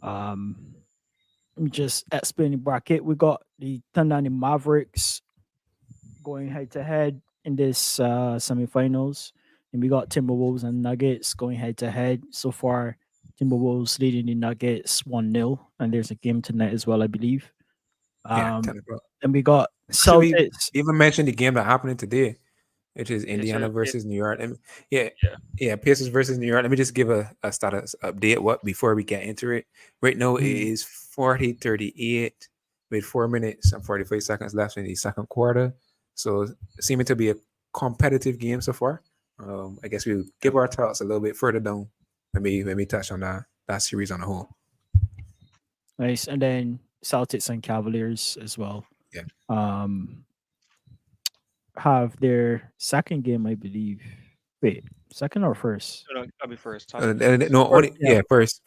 Um, let me just explain the bracket. We got the Thunder and the Mavericks going head to head in this semifinals, and we got Timberwolves and Nuggets going head to head. So far, Timberwolves leading the Nuggets 1-0, and there's a game tonight as well, I believe. Yeah, Um, 10 o'clock. and we got Should we Celtics. even mention the game that happened today, which is Yes, Indiana sir. versus New York? Yeah, Yeah. yeah, Pacers versus New York. Let me just give a status update before we get into it. Right now it Mhm. is 40-38 with 4 minutes and 45 seconds left in the second quarter. So seeming to be a competitive game so far. I guess we'll give our thoughts a little bit further down when we touch on that series on the whole. Nice, and then Celtics and Cavaliers as well. Yeah. Um, have their second game, I believe. Wait, second or first? No, no, I'll be first. I'll be first. No, First, only yeah, first.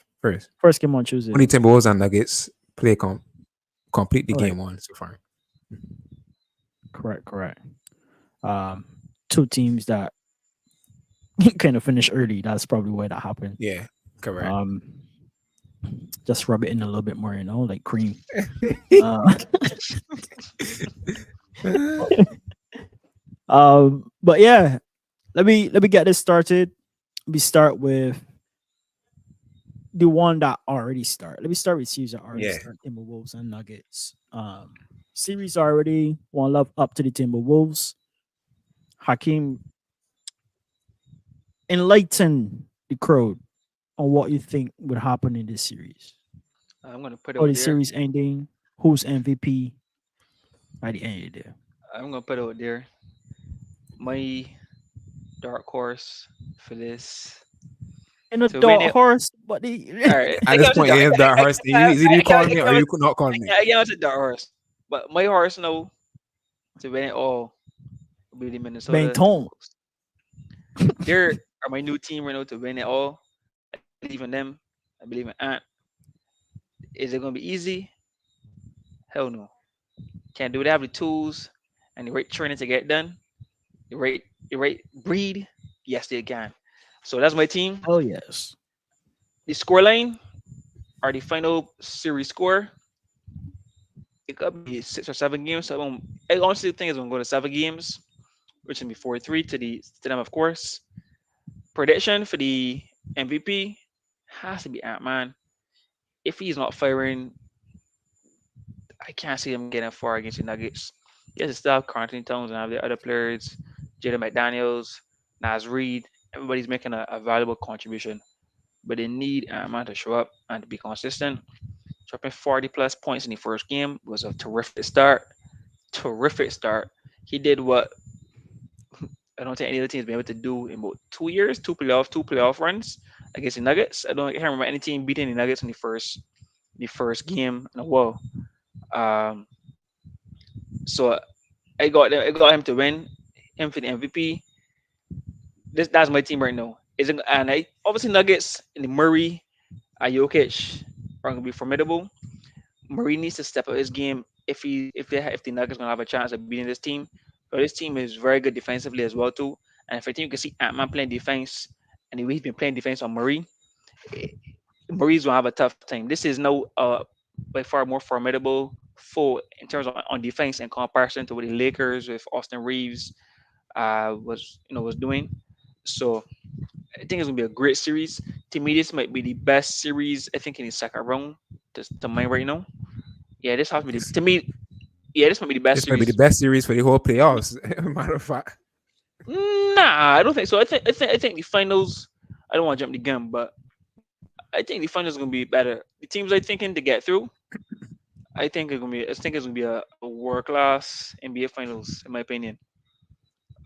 first game on Tuesday. Only Timberwolves and Nuggets complete the All right, game one so far. correct. Two teams that kind of finished early. That's probably why that happened. Yeah, correct. Um, just rub it in a little bit more, like cream. Uh, but yeah, let me get this started. We start with the one that already started. Let me start with series that already Yeah. started. Timberwolves and Nuggets. Series already one love up to the Timberwolves. Hakeem, enlighten the crowd on what you think would happen in this series. I'm gonna put it Or out the there. series ending, who's MVP by the end of the day. I'm gonna put it out there. My dark horse for this And a to win dark it. horse, but the All right, At this point, it is that horse. Either you call me or you could not call me. I give it a dark horse. But my horse now to win it all will be the Minnesota Benton. Timberwolves. They are my new team right now to win it all. I believe in them. I believe in Ant. Is it gonna be easy? Hell no. Can't do it. They have the tools and the right training to get done. The right breed. Yes, they can. So that's my team. Oh yes. The scoreline or the final series score. It could be 6 or 7 games. I honestly think it's gonna go to 7 games, which will be 4-3 to them, of course. Prediction for the MVP has to be Ant Man. If he's not firing, I can't see him getting far against the Nuggets. Yes, it's still have Carlton Towns and have the other players, Jaden McDaniels, Naz Reid. Everybody's making a valuable contribution, but they need Ant Man to show up and to be consistent. Dropping 40 plus points in the first game was a terrific start. Terrific start. He did what I don't think any other team has been able to do in about 2 years, two playoff runs against the Nuggets. I can't remember any team beating the Nuggets in the first game in a while. Um, so I got him to win, him for the MVP. That's my team right now. Isn't and I obviously Nuggets and the Murray, Jokic are gonna be formidable. Murray needs to step up his game if the Nuggets gonna have a chance of beating this team. But this team is very good defensively as well too. And if I think you can see Ant-Man playing defense and the way he's been playing defense on Murray, eh, Murray's gonna have a tough time. This is no by far more formidable foe in terms of on defense in comparison to what the Lakers with Austin Reeves was doing. So I think it's gonna be a great series. To me, this might be the best series I think in the second round. Just to mine right now. Yeah, this has to be This, to me. Yeah, this might be the best this might be the series. best series for the whole playoffs. Matter of fact, Nah, I don't think so. I think the finals. I don't want to jump the gun, but I think the finals is gonna be better. The teams I thinking to get through, I think it's gonna be a world class NBA finals in my opinion.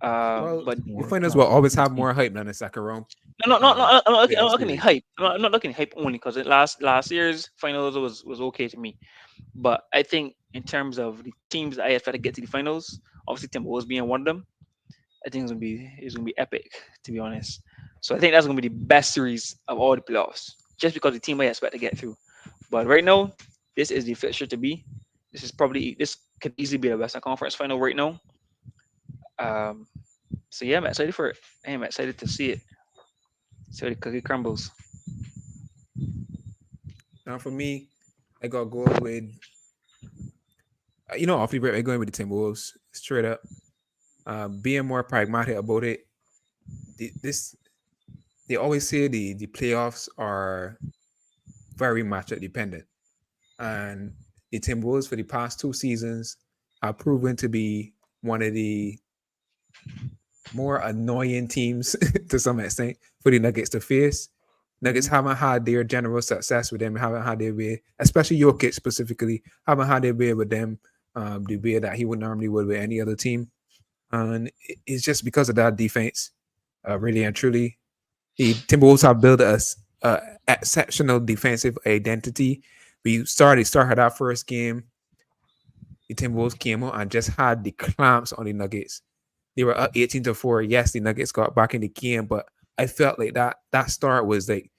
well, But the World finals will class. always have more hype than the second round no, no, no, I'm not playoff looking at series. hype. I'm not looking at hype only because last year's finals was okay to me. But I think in terms of the teams I expect to get to the finals, obviously Timberwolves being one of them, I think it's gonna be epic to be honest. So I think that's gonna be the best series of all the playoffs, just because the team I expect to get through. But right now, this is the fixture to be. This could easily be the Western Conference final right now. Um, so yeah, I'm excited for it. I'm excited to see it. See how the cookie crumbles. Now for me, I gotta go with off the break, I'm going with the Timberwolves straight up. Being more pragmatic about it. This they always say the playoffs are very matchup dependent, and the Timberwolves for the past 2 seasons have proven to be one of the more annoying teams to some extent for the Nuggets to face. Nuggets haven't had their general success with them, haven't had their way, especially Jokic specifically, haven't had their way with them, the way that he would normally would with any other team. And it's just because of that defense, really and truly. The Timberwolves have built a exceptional defensive identity. We started that first game. The Timberwolves came out and just had the clamps on the Nuggets. They were up 18-4. Yes, the Nuggets got back in the game, but I felt like that start was like,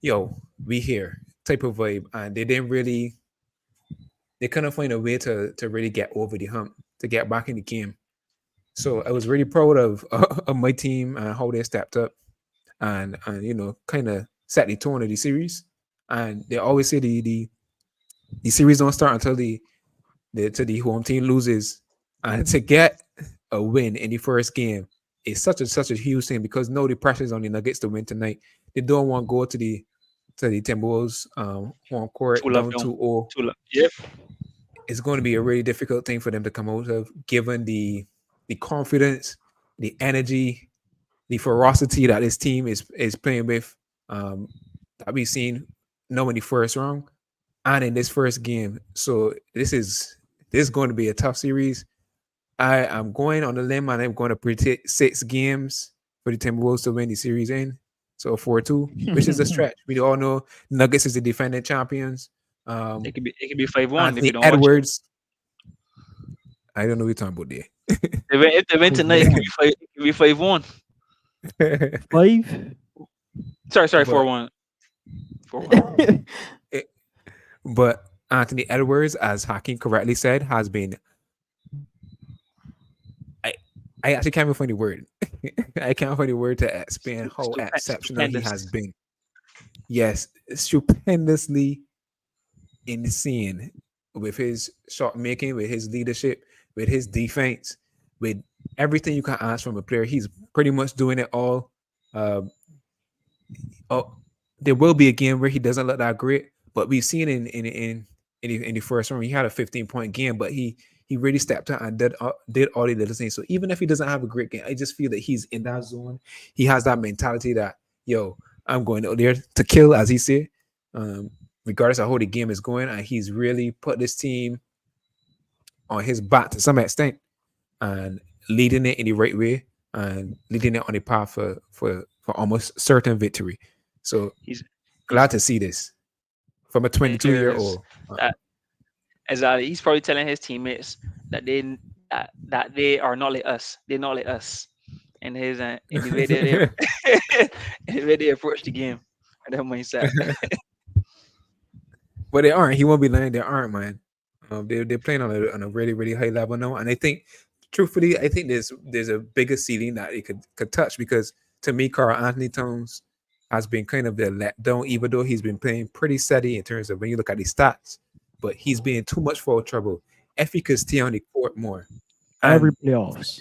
yo, we here type of vibe, and they couldn't find a way to really get over the hump to get back in the game. So I was really proud of my team and how they stepped up and kind of set the tone of the series. And they always say the series don't start until the home team loses, and to get a win in the first game is such a huge thing because no, the pressure is on the Nuggets to win tonight. They don't want to go to the Timberwolves home court Two love, down young. 2-0. Two love. Yep. It's going to be a really difficult thing for them to come out of, given the confidence, the energy, the ferocity that this team is playing with. That we've seen now in the first round and in this first game. So this is going to be a tough series. I am going on the limb and I'm going to predict 6 games for the Timberwolves to win the series in. So 4-2, which is a stretch. We all know Nuggets is the defending champions. It could be 5-1 if Anthony you don't watch it. Edwards. I don't know what you're talking about there. If they win tonight, it could be 5-1. 5. Sorry, But- 4-1. 4-1. But Anthony Edwards, as Hakeem correctly said, has been. I actually can't even find the word. I can't find the word to explain how exceptional he has been. Yes, stupendously insane with his shot making, with his leadership, with his defense, with everything you can ask from a player. He's pretty much doing it all. There will be a game where he doesn't look that great, but we've seen in the first round he had a 15-point game, but he really stepped out and did all the little things. So even if he doesn't have a great game, I just feel that he's in that zone. He has that mentality that, yo, I'm going out there to kill, as he said, regardless of how the game is going. And he's really put this team on his back to some extent and leading it in the right way and leading it on the path for almost certain victory. So He's glad to see this from a 22-year-old. Exactly. He's probably telling his teammates that they are not like us. They're not like us. And his in the way in the way they approach the game, and that mindset. But they aren't. He won't be lying. They aren't, man. They're playing on a really, really high level now. And I think, truthfully, there's a bigger ceiling that it could touch because to me, Karl Anthony Towns has been kind of the letdown, even though he's been playing pretty steady in terms of when you look at his stats. But he's been in too much foul trouble. If he could stay on the court more, Every playoffs.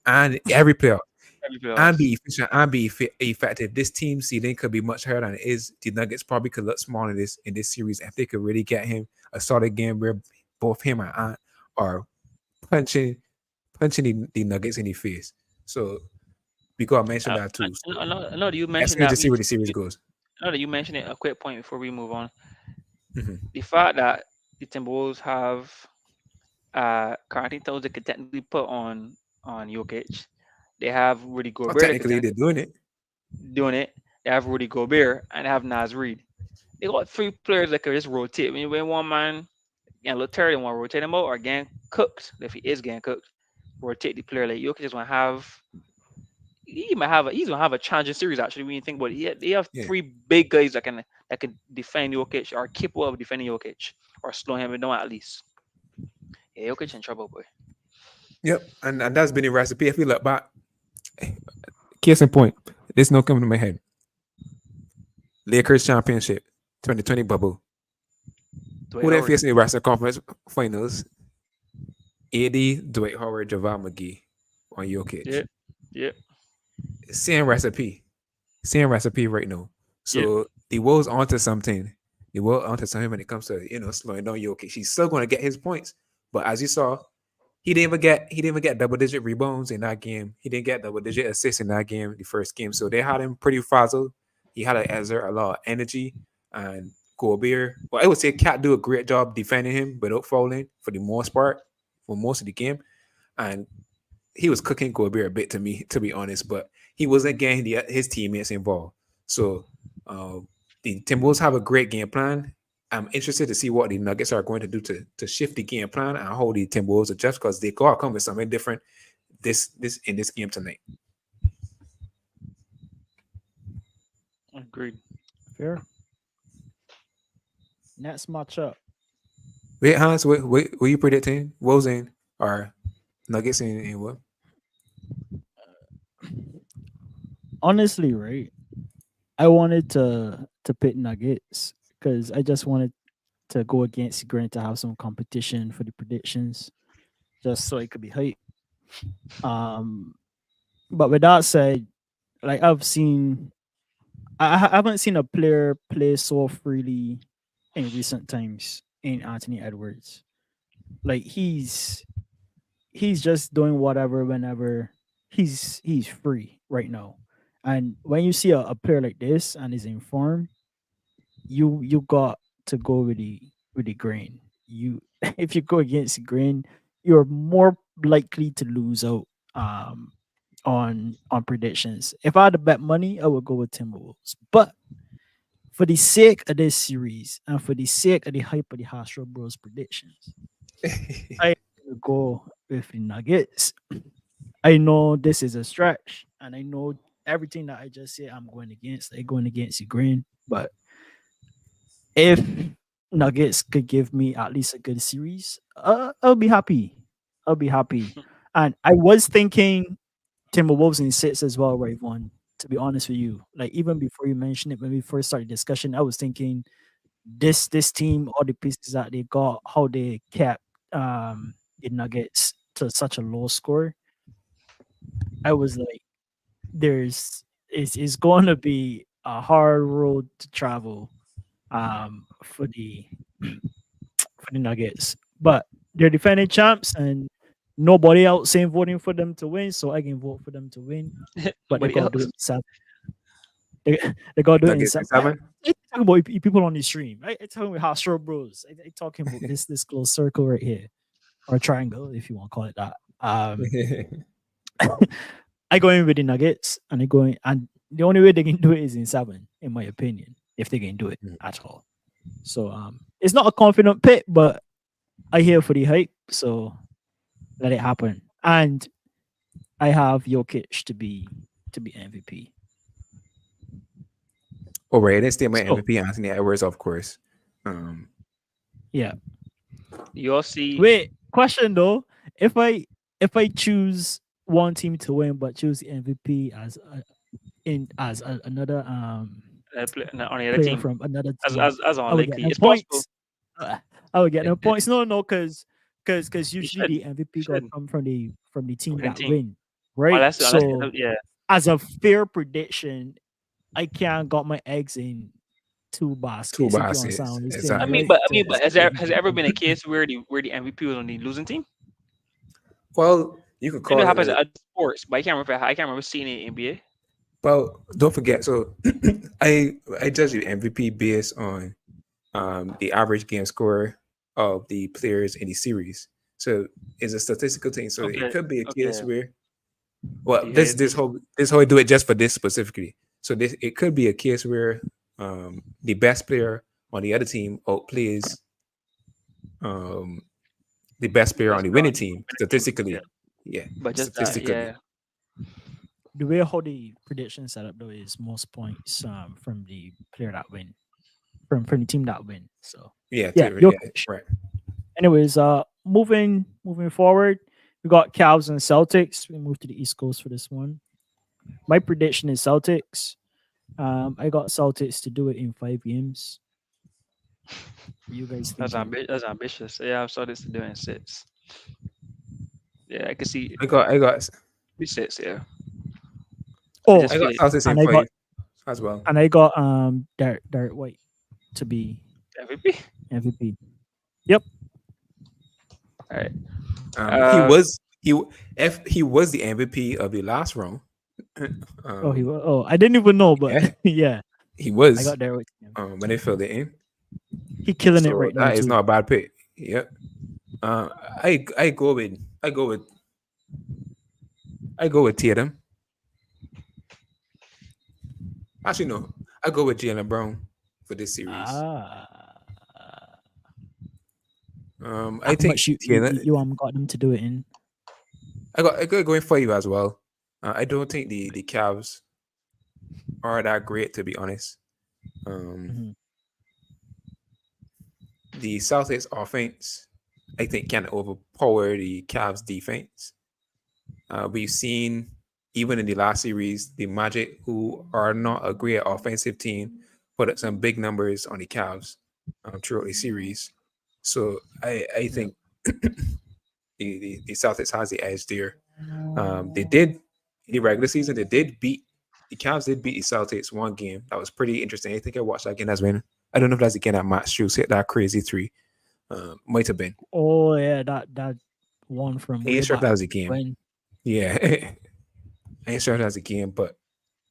and every playoff, Every playoffs. and be efficient and be effective, this team ceiling could be much higher than it is. The Nuggets probably could look small in this series if they could really get him a solid game where both him and Ant are punching the Nuggets in the face. So we gotta mention that too. So I know that you let's mentioned wait that. to see where the series goes. I know that you mentioned it. A quick point before we move on. Mhm. The fact that the Timberwolves have currently Towns they could technically put on Jokic. They have Rudy Well, Gobert technically, they're doing it. doing it. They have Rudy Gobert and they have Naz Reid. They got 3 players that could just rotate. When you win one man, and look Terry want to rotate him out or getting cooked. If he is getting cooked, rotate the player like Jokic is gonna have. He's gonna have a challenging series actually when you think about it. They have Yeah. 3 big guys that can defend Jokic or capable of defending Jokic or slowing him down at least. Yeah, Jokic in trouble, boy. Yep, and that's been the recipe. If you look back, case in point, this no coming to my head. Lakers championship, 2020 bubble. Dwight Who they Howard. facing in the Western Conference Finals? AD, Dwight Howard, JaVale McGee on Jokic. Yeah, yeah. Same recipe right now. So the Wolves onto something. The Wolves onto something when it comes to slowing down Jokic. He's still going to get his points, but as you saw, he didn't even get double-digit rebounds in that game. He didn't get double-digit assists in that game, the first game. So they had him pretty frazzled. He had to exert a lot of energy and Gobert. Well, I would say Cat do a great job defending him without fouling for the most part, for most of the game. And he was cooking Gobert a bit to me, to be honest, but he wasn't getting his teammates involved. So the Timberwolves have a great game plan. I'm interested to see what the Nuggets are going to do to shift the game plan and how the Timberwolves adjust because they gotta come with something different this game tonight. Agreed. Fair. Next matchup. Wait, Hans, what you predicting? Wolves and or Nuggets and what? Honestly, right? I wanted to pick Nuggets because I just wanted to go against Grant to have some competition for the predictions, just so it could be hype. Um, but with that said, like I haven't seen a player play so freely in recent times in Anthony Edwards. Like he's just doing whatever whenever he's free right now. And when you see a player like this and is in form, you got to go with the grain. You if you go against the grain, you're more likely to lose out um on predictions. If I had to bet money, I would go with Timberwolves. But for the sake of this series and for the sake of the hype of the Astro Bros predictions, I will go with the Nuggets. I know this is a stretch, and I know everything that I just said I'm going against. I'm going against the grain, but if Nuggets could give me at least a good series, I'll be happy. I'll be happy. And I was thinking Timberwolves in six as well, right, Vaughn. To be honest with you, like even before you mentioned it, when we first started discussion, I was thinking this team, all the pieces that they got, how they kept the Nuggets to such a low score. I was like, it's going to be a hard road to travel for the for the Nuggets, but they're defending champs and nobody else ain't voting for them to win, so I can vote for them to win. But they Nobody gotta do it else. in seven. They, they gotta do it in Nuggets and seven. seven. I talking about people on the stream. I talking about Astro Bros. I talking about this close circle right here, or triangle if you want to call it that. I go in with the Nuggets, and I go in, and the only way they can do it is in seven, in my opinion, if they can do it at all. So it's not a confident pick, but I here for the hype, so let it happen. And I have Jokic to be MVP. Oh, right. I didn't state my So MVP, Anthony Edwards, of course. Um, yeah. You all see. Wait, question though. If I choose one team to win, but choose the MVP as another On the other player team, from another as team, as as I would get unlikely. them It's possible. points. Uh, I would get It, them it, points. No, no, because you usually should. the You MVP got to should. come from the team Winning that team. win, right? Unless So yeah. as a fair prediction, I can't got my eggs in two two baskets if you understand baskets. what I'm saying, I Exactly. mean, right? but I So mean, but it's not like you has can there ever do been a anything. case where the MVP was on the losing team? Well, you could I know call it it happens in like, other sports, but I can't remember seeing it in NBA. well, don't forget. So I judge the MVP based on the average game score of the players in the series. So it's a statistical thing. So it Okay, could be a case okay. where, well, Yeah, this how I do it just for this specifically. So this it could be a case where the best player on the other team outplays um the best the player on best the player winning on the team winning team. Yeah, statistically. Yeah, but just that. statistically. Yeah, The way how the prediction setup though is most points from the player that win from the team that win. So Yeah, yeah, yeah, Jokic. right. Anyways, moving forward, we got Cavs and Celtics. We move to the East Coast for this one. My prediction is Celtics. I got Celtics to do it in 5 games. What you guys thinking? that's ambitious. Yeah, I saw this doing six. Yeah, I can see I got be six. Yeah, I Oh, just I feel got it. Celtics in and I got five as well. Derek White to be MVP. MVP. Yep. All right. He Uh, was if he was the MVP of the last round. Oh, he um, was. Oh, I didn't even know, but yeah, yeah, he I was got Derek White. when they filled it in. He killing it So right now that is too. not a bad pick. Yep. Uh, I go with I go with I go with Tatum. Actually, no, I go with Jalen Brown for this series. Ah, I how think much Tatum. you got them to do it in? I I got going for you as well. I don't think the Cavs are that great, to be honest. Um, Mhm. the Celtics offense, I think, can overpower the Cavs defense. We've seen even in the last series, the Magic, who are not a great offensive team, put up some big numbers on the Cavs throughout the series. So I Yeah. think the Celtics has the edge there. They did in the regular season. They did beat the Cavs. Did beat the Celtics one game. That was pretty interesting. I think I watched that game as when I don't know if that's again that Matt Strus hit that crazy three. Might have been. Oh yeah, that one from I way ain't sure if back that was a game. when. Yeah, I ain't sure if that was a game. But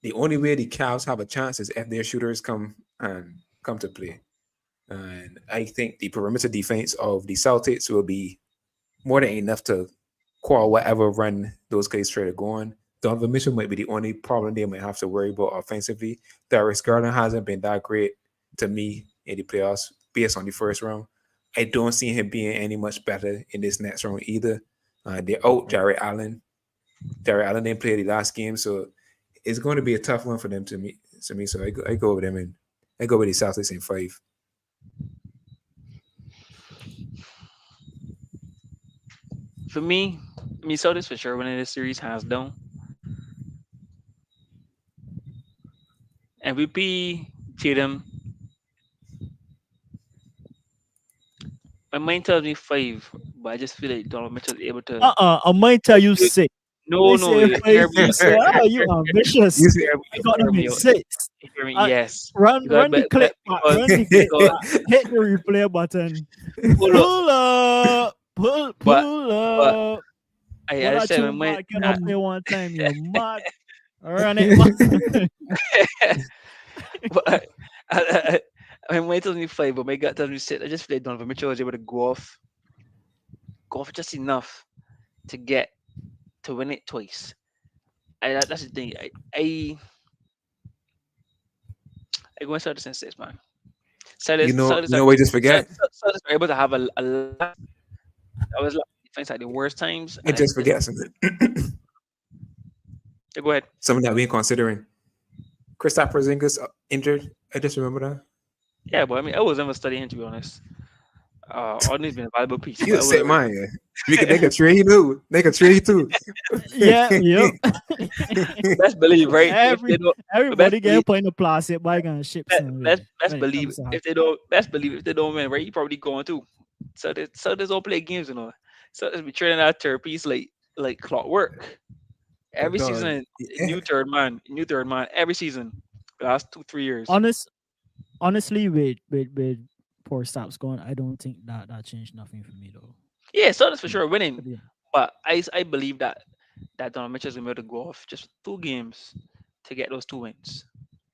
the only way the Cavs have a chance is if their shooters come to play. And I think the perimeter defense of the Celtics will be more than enough to call whatever run those guys try to go on. Donovan Mitchell might be the only problem they might have to worry about offensively. Darius Garland hasn't been that great to me in the playoffs based on the first round. I don't see him being any much better in this next round either. They're out Jared Allen. Jared Allen didn't play the last game, so it's going to be a tough one for them to me. So I go with them and I go with the Celtics in 5. For me, Minnesota's for sure winning this series hands down. MVP Tatum. My mind tells me 5, but I just feel like Donovan Mitchell is able to. I might tell you You- 6. No, They no, say five, hear me, you say, ah, you ambitious. You see, I got hear them me, in 6. hear me. Uh, Yes, run the clip back, because run the clip because back, hit the replay button. hold up, Pull up, but pull but up. I What I just said my tune mind. back cannot play one time, you mad. Run it back. But I, my mind tells me 5, but my gut tells me 6. I just feel like Donovan Mitchell was able to go off just enough to get to win it twice. That's the thing. I go and start this in 6, man. you know what? Just forget. Celtics are able to have a that was like defense at the worst times, I and just forget something. yeah, go ahead. Something that we ain't considering. Kristaps Porzingis injured. I just remember that. Yeah, but I mean, I was never studying him, to be honest. Only's been a valuable piece, You but I a sick was man. Yeah. They could trade you too. They could trade you too. Yeah, yep. best believe, right? If Every they don't, but everybody get point of plastic by gonna ship somewhere best when it believe comes to if hockey. they don't, best believe if they don't win, right? You probably going too. So there's all play games, you know. So there's be trading out third piece like clockwork. Every Dog. season, Yeah. new third man. Every season, the last 2 3 years. Honestly, with poor stops going, I don't think that changed nothing for me though. Yeah, so that's for To, sure to winning. be But I believe that Donovan Mitchell's gonna be able to go off just 2 games to get those 2 wins.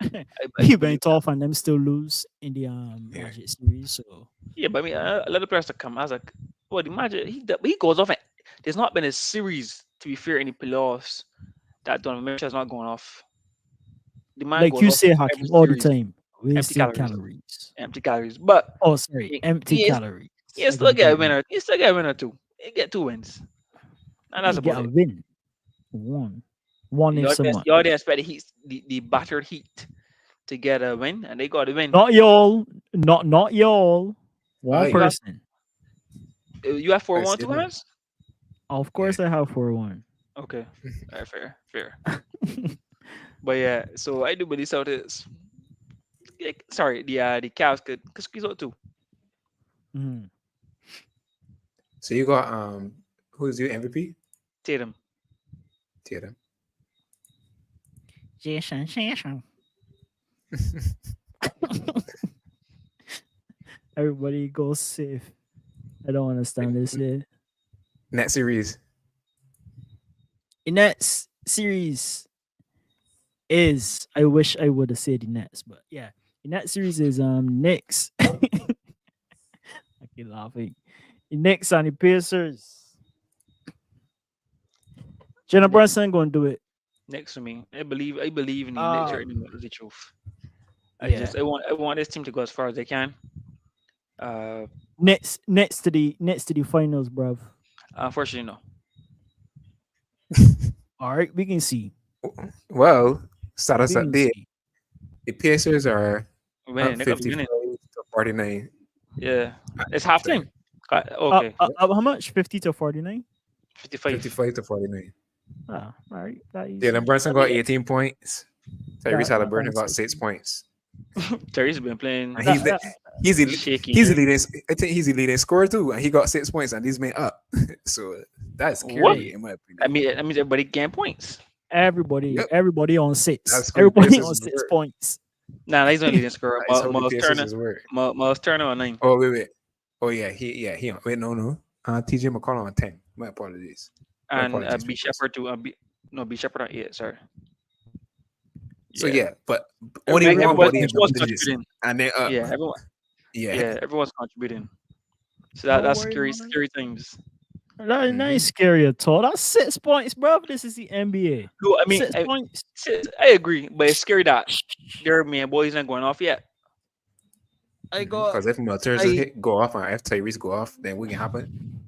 honest. I He do been believe that. tough and them still lose in the Yeah. Magic series. So Yeah, but I mean, a lot of players that come, I was like, well, the Magic, he goes off. There's not been a series, to be fair, in the playoffs that Donovan Mitchell's not going off. The man like goes you off say, every Hakim, all the series, time, empty wasted calories, calories. empty calories. But Oh, sorry, he, empty he is, calories. he I still got get a that wrong. winner. He still get a winner too. He get 2 wins, and that's You get about a it. win. One if someone. You already expect the battered Heat to get a win, and they got a win. Not y'all. Not y'all. One Aye. person. You have four I one see two them. hands. Of Yeah. course, I have 4-1. Okay, all right, fair. But yeah, so I do believe Celtics. Sorry, the Cavs could squeeze out too. Mhm. So you got who's your MVP? Tatum. Tatum. Jason. Everybody go safe. I don't understand this here. Net series. In that series is I wish I would have said the Nets, but yeah. In that series is Knicks. I keep laughing. The Knicks and the Pacers. Jenna Ne- Brunson gonna do it. Next to me, I believe in the Knicks right now. Um That's the truth. yeah. I want this team to go as far as they can. Uh, Nets to the finals, bruv. Unfortunately, no. All right, we can see. Well, start us We up can there. see. The Pacers are Winning. up They could be 55 winning. to 49 Yeah. at It's halftime. halftime. Okay. How much? 50 to 49. 55. 55 to 49. Ah, all right, that Jalen easy. Brunson I got mean, 18 points. Tyrese Halliburton got that's 6 points. Terry's been playing And that, that, shaky. he's the leading. I think he's the leading scorer too, and he got 6 points, and he's made up. So that's What? scary hey, in my I opinion. mean, that means everybody getting points. everybody Yep, everybody on six. that's how the Everybody Pacers on is six work. points. Nah, he's not leading scorer. That is how the Miles Pacers Turner. is work. Miles Turner on 9. Oh wait. Oh he on. Wait, no. TJ McCollum on 10. My apologies. My And apologies, B peoples. Shepard too. No, B Shepard on 8. Sorry. So Yeah. yeah, but only one Everybody body in double Everyone's digits, contributing. and they're up. Yeah, everyone. Yeah. Yeah, everyone's contributing. So Don't that's worry scary, about it. scary things. That ain't Hmm. scary at all. That's 6 points, bro. This is the NBA. No, I mean, 6 points. I agree, but it's scary that their man boys not going off yet. I got. Because if Melters I hit go off and if Tyrese go off, then we can happen.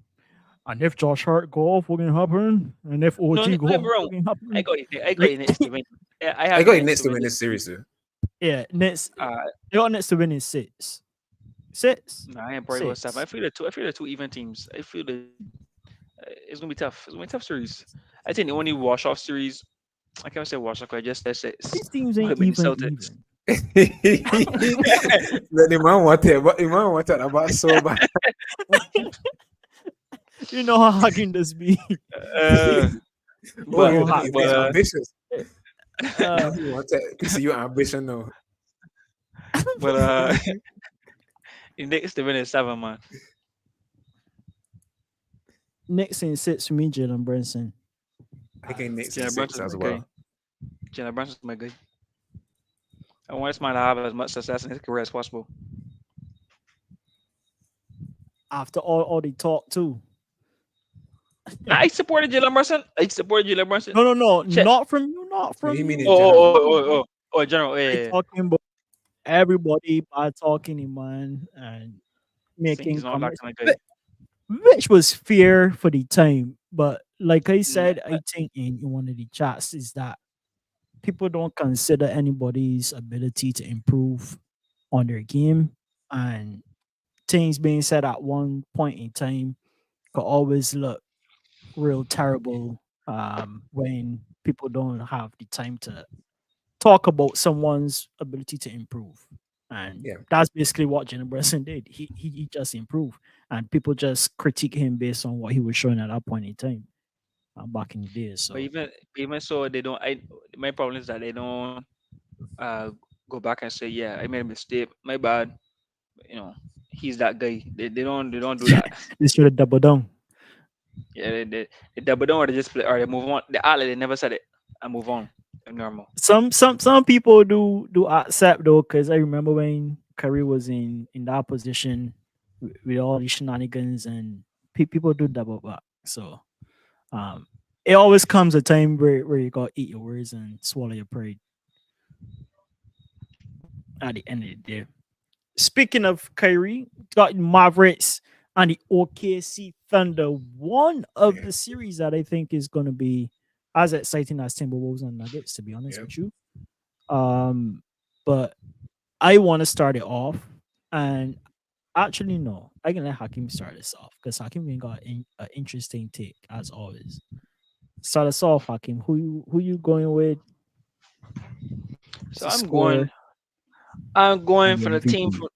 and if Josh Hart go off, what can happen? And if No, OG no, go I'm off, wrong. what can I happen? got it. I got Like, it next to win. Yeah, I I have got the it Nets next to to win win this. this series too. yeah, Nets. Uh, They got Nets to win in six. Six. no, I ain't probably going seven. Six. I feel the two even teams. I feel the it's gonna be tough. It's gonna be a tough series. I think the only wash off series I can't say wash off. I just said six. These teams Would ain't have been the even Celtics. even. The man wanted, but the man wanted about so bad. You know how hugging this be. uh, Oh, You but know you how but it's ambitious. uh, You wanted piece of your ambition now. but the Knicks to win in seven, man. Knicks in six for me, Jalen Brunson. I think Knicks in Jalen six Brunson's as my guy. well. Jalen Brunson's my guy. I want this man to have as much success in his career as possible. After all the talk too. I supported Jalen Brunson. I supported Jalen Brunson. No, Check. not from you, not What do from you mean you. in Oh, general? oh, oh, No, oh, oh, oh, general. I Yeah. talking about everybody by talking in man and Saying he's making not that comments, kind of guy. which was fair for the time. But like I Mm, said, I think in one of the chats is that people don't consider anybody's ability to improve on their game, and things being said at one point in time could always look real terrible when people don't have the time to talk about someone's ability to improve. And Yeah. that's basically what Jalen Brunson did. He just improved, and people just critique him based on what he was showing at that point in time back in the day. But So even so, they don't. My problem is that they don't uh go back and say, yeah, I made a mistake. My bad. You know, he's that guy. They don't do that. they should have doubled down. Yeah, they double down or they just play or they move on. They act like they never said it and move on. Normal. Some people do accept though, because I remember when Curry was in that position with all these shenanigans, and people do double back. So um, it always comes a time where you gotta eat your words and swallow your pride at the end of the day. Speaking of Kyrie, got Mavericks and the OKC Thunder. One of Yeah. the series that I think is going to be as exciting as Timberwolves and Nuggets, to be honest Yeah. with you. But I want to start it off, and actually, no, I can let Hakim start this off because Hakim ain't got an interesting take as always. Start us off, Hakim. Who you going with So to score I'm and going the for the team. MVP?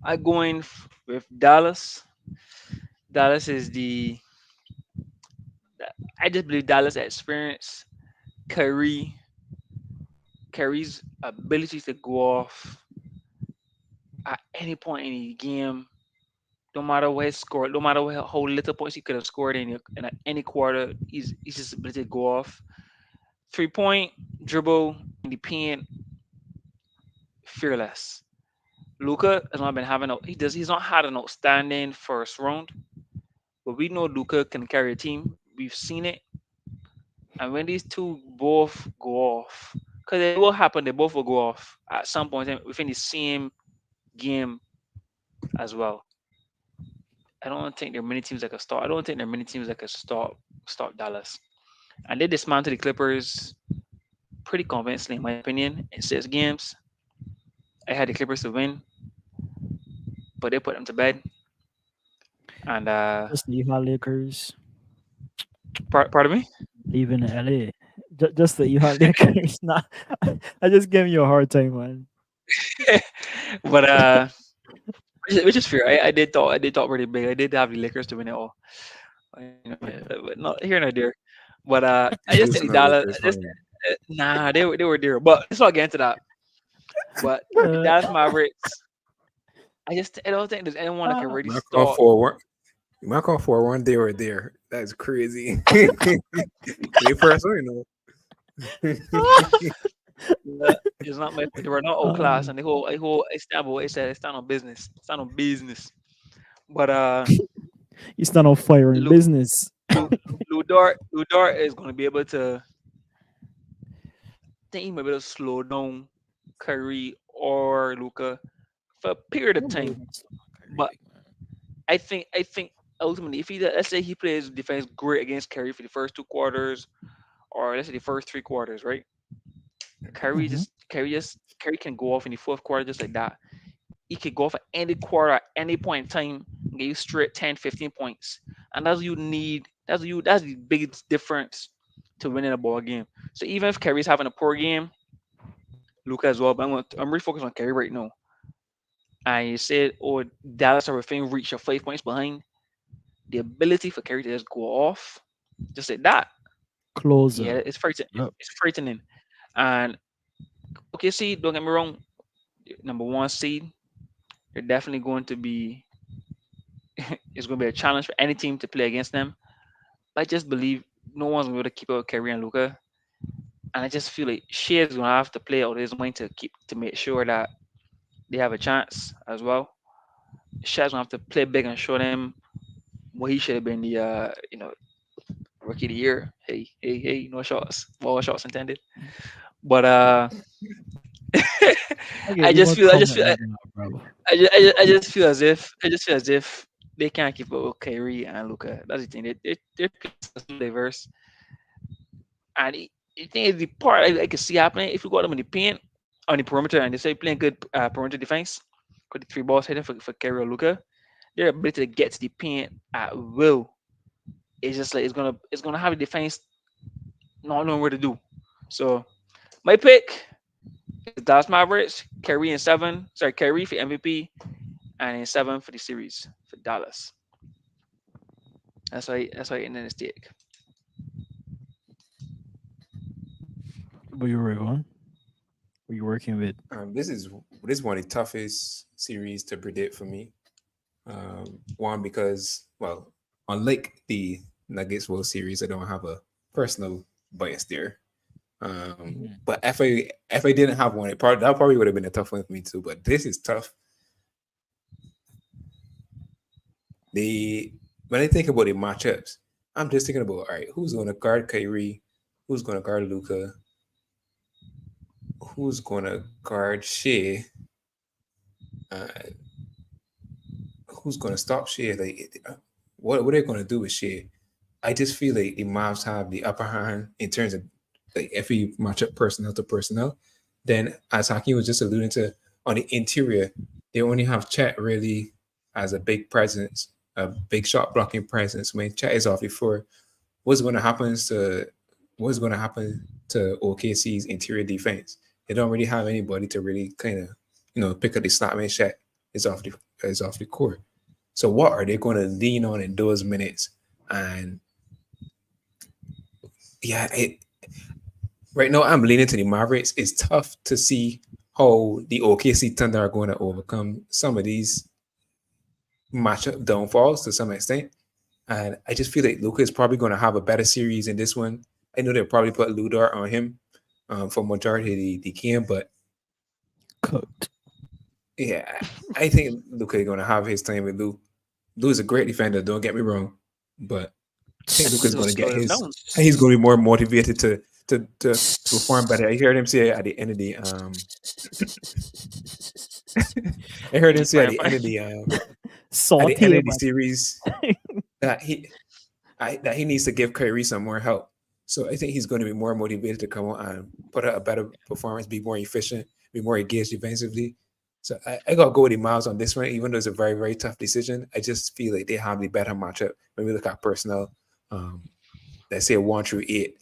I'm going with Dallas. Dallas is I just believe Dallas experience Kyrie. Kyrie's ability to go off at any point in the game, no matter what he scored, no matter what how little points he could have scored in any quarter, he's just ability to go off. 3 point dribble in the paint, fearless. Luca has not been having he's not had an outstanding first round, but we know Luca can carry a team. We've seen it, and when these two both go off, because it will happen, they both will go off at some point within the same game as well. I don't think there are many teams that can stop. I don't think there are many teams that can stop Dallas. and they dismantled the Clippers pretty convincingly, in my opinion, in 6 games. I had the Clippers to win, but they put them to bed. And Just the Utah Lakers pardon me. leaving LA. Just the Utah Lakers. Nah, I just gave you a hard time, man. But which is fair. I did thought pretty big. I did have the Lakers to win it all. Yeah. But not here nor there. But I just think Houston the or Dallas. Lakers Just fan. nah, they were there. But let's not get into that. But the Uh, Dallas Mavericks. I don't think there's anyone that can ah, really My call stop. for one. My call for one day or there. That's crazy. They first, you know. It's not my. They were not all class, and the whole Istanbul. It said stand on business, stand on business. But you stand on fire in Lu, business. Lu Dort is going to be able to. Think he might be able to slow down Curry or Luca for a period of Nobody time. wants to knock Kyrie, But big man. I think ultimately, if he let's say he plays defense great against Curry for the first 2 quarters, or let's say the first 3 quarters, right? Mhm. Curry can go off in the fourth quarter just like that. He could go off at any quarter at any point in time and get you straight 10, 15 points. And that's what you need. That's the biggest difference to winning a ball game. So even if Curry's having a poor game, Luca as well, but I'm really focused on Curry right now. And you said, oh, Dallas are within reach of 5 points behind. The ability for Curry to just go off, just like that, yeah, Closer. it's frightening. Yep. It's frightening. And okay, see, don't get me wrong, number one seed, they're definitely going to be. It's going to be a challenge for any team to play against them. I just believe no one's going to be able to keep up with Kyrie and Luca, and I just feel like Shea is going to have to play out his mind to make sure that they have a chance as well. Shea's going to have to play big and show them what he should have been the rookie of the year. Hey, hey, hey, no shots, all shots intended. But I give you more I comment just feel right now, bro. I just feel as if they can't keep up with Kyrie and Luca. That's the thing. They're so diverse, and the thing is the part I can see happening if you got them in the paint on the perimeter and they say playing good perimeter defense, got the three balls heading for Kyrie or Luca, their ability to get to the paint at will is just like it's gonna have a defense not knowing what to do. So my pick is Dallas Mavericks, Kyrie in seven. Sorry, Kyrie for MVP and in seven for the series for Dallas. That's why I ended the stick. What you were on? What you working with? This is one of the toughest series to predict for me. One because, well, unlike the Nuggets World Series, I don't have a personal bias there. Mhm. But if I didn't have one, that probably would have been a tough one for me too. But this is tough. The When I think about the matchups, I'm just thinking about, all right, who's going to guard Kyrie, who's going to guard Luca, who's going to guard Shea, uh, who's going to stop Shea. Like, what are they going to do with Shea? I just feel like the Mavs have the upper hand in terms of like if you match up personnel to personnel. Then, as Hakeem was just alluding to, on the interior, they only have Chet really as a big presence, a big shot blocking presence. When Chet is off the floor, what's going to happen to what's going to happen to OKC's interior defense? They don't really have anybody to really kind of pick up the slack when Chet is off the court. So what are they going to lean on in those minutes? And yeah, right now I'm leaning to the Mavericks. It's tough to see how the OKC Thunder are going to overcome some of these matchup downfalls to some extent. And I just feel like Luka is probably going to have a better series in this one. I know they'll probably put Ludor on him for majority of the game, but Cooked. yeah, I think Luka is going to have his time with Lou. Lou is a great defender, don't get me wrong, but I think I think Luka's he's gonna going to get slow them his. down. I think he's going to be more motivated to perform better. I heard him say at the end of the I heard him Any say fine, fine. at the Salty end of the about series that he needs to give Kyrie some more help. So I think he's going to be more motivated to come on and put out a better performance, be more efficient, be more engaged defensively. So I got to go with the Miles on this one, even though it's a very, very tough decision. I just feel like they have the better matchup when we look at personnel. Um, let's say 1 through 8.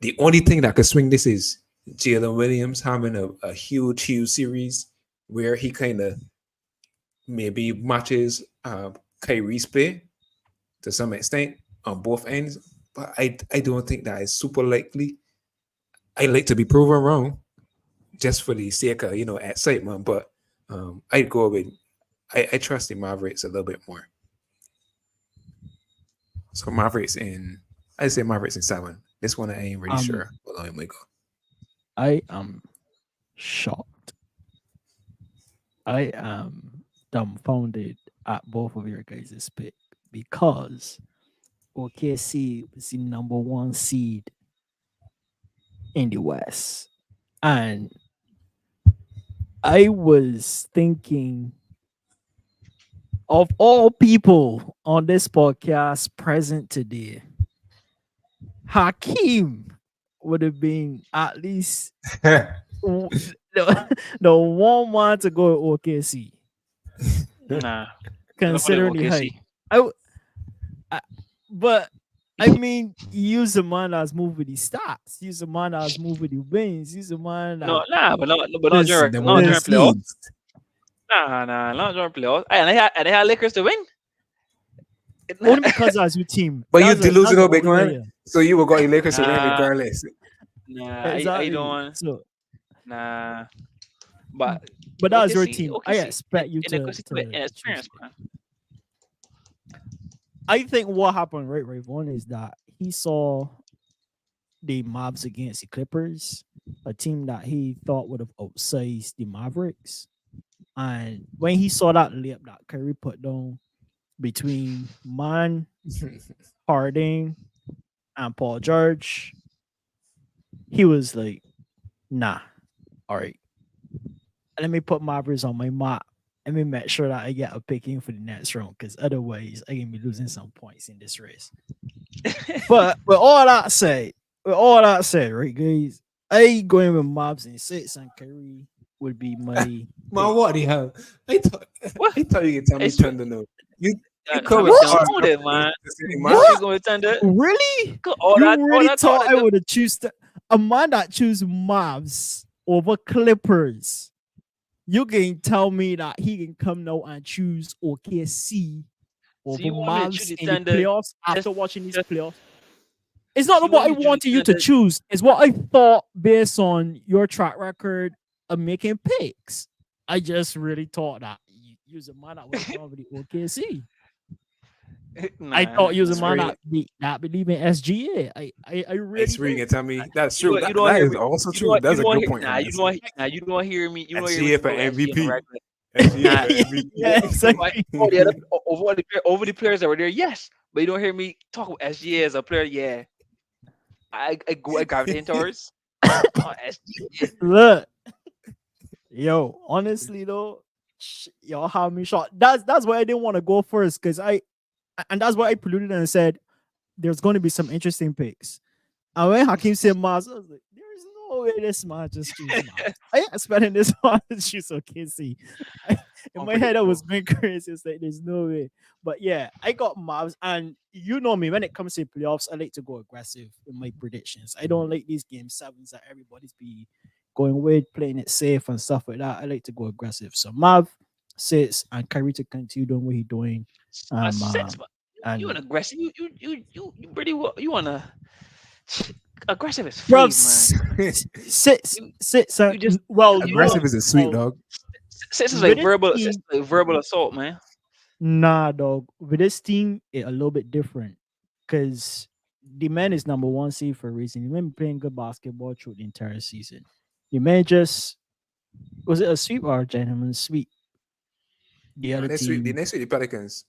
The only thing that could swing this is Jalen Williams having a huge, huge series where he kind of maybe matches Kyrie's play to some extent on both ends. But I don't think that is super likely. I like to be proven wrong just for the sake of, excitement. But I'd go with, I trust the Mavericks a little bit more. So I say Mavericks in 7. This one I ain't really Um, sure. But let me go. I am shocked. I am dumbfounded at both of your guys' pick because OKC was the number 1 seed in the West. And I was thinking of all people on this podcast present today, Hakeem would have been at least w- the one man to go with OKC, Nah, considering the hype. OKC. I, w- I- but I mean, use the man that's moved with the stats, use the man that's moved with the wins, use the man No, that nah, but not this during Number not one during this playoffs. seeds. Nah, not during playoffs. And they had Lakers to win. only because that's your team. But you That's delusional, the big only man. way. So you will got your Lakers to win Nah, regardless. I Exactly. don't. So, Nah, but but that's your OKC, team. I OKC, expect you in a to good choose experience, it. man. I think what happened right one is that he saw the Mavs against the Clippers, a team that he thought would have outsized the Mavericks. And when he saw that layup that Curry put down between Man, Harding, and Paul George, he was like, nah, all right, let me put Mavericks on my map. Let me make sure that I get a picking for the next round because otherwise I can be losing some points in this race. But with all that said, right, guys, I going with Mavs in 6 and Curry would be my Man, pick. what the hell? What? I thought you could tell me It's Thunder no. You how come we with done all with it, man? man. How we What? going to turn that? Really? All You that, really talk thought that I would have choose a man that choose Mavs over Clippers? You can tell me that he can come now and choose OKC So over you want me to choose Mavs the in the Thunder? playoffs Just, after watching these just playoffs? It's so not you what want I me to choose wanted the you to Thunder? choose. It's what I thought based on your track record of making picks. I just really thought that you was a man that would have gone with the OKC. I thought you was I a swear man you that believe in SGA. I I really swear you did. can tell me that's You true. don't, you That, don't that hear is me. also You true. don't, you That's a don't good hear. point, Nah, Ernest. you don't hear me. You don't hear me SGA talk for about SG on MVP. regular. SGA Nah, for MVP. Yeah, But exactly. all the other over the players that were there, yes. But you don't hear me talk about SGA as a player. Yeah, I gravitate towards SGA. Look, yo, honestly though, y'all have me shot. That's why I didn't want to go first because and that's why I polluted and said there's going to be some interesting picks. And when Hakim said Mars, I was like, there's no way this man just choose Mars. I ain't expecting this man to choose OKC. In my head, I was Unpredictable. going crazy. It's like, there's no way. But yeah, I got Mavs. And you know me, when it comes to playoffs, I like to go aggressive in my predictions. I don't like these game sevens that everybody's be going with, playing it safe and stuff like that. I like to go aggressive. So Mav sits and Kyrie to continue doing what he's doing. Um, Six, uh, but you and an aggressive. You pretty well. You wanna aggressive as bro, freeze, man. sits, You sits. you just Well, you no, Aggressive is a sweet well, dog. six is with like this verbal. Six team, is like verbal assault, man. nah, dog. With this team, it a little bit different because the man is number 1 seed for a reason. The man been playing good basketball through the entire season. The man just was it a sweep or a gentleman sweep? The other The team, next week the Pelicans.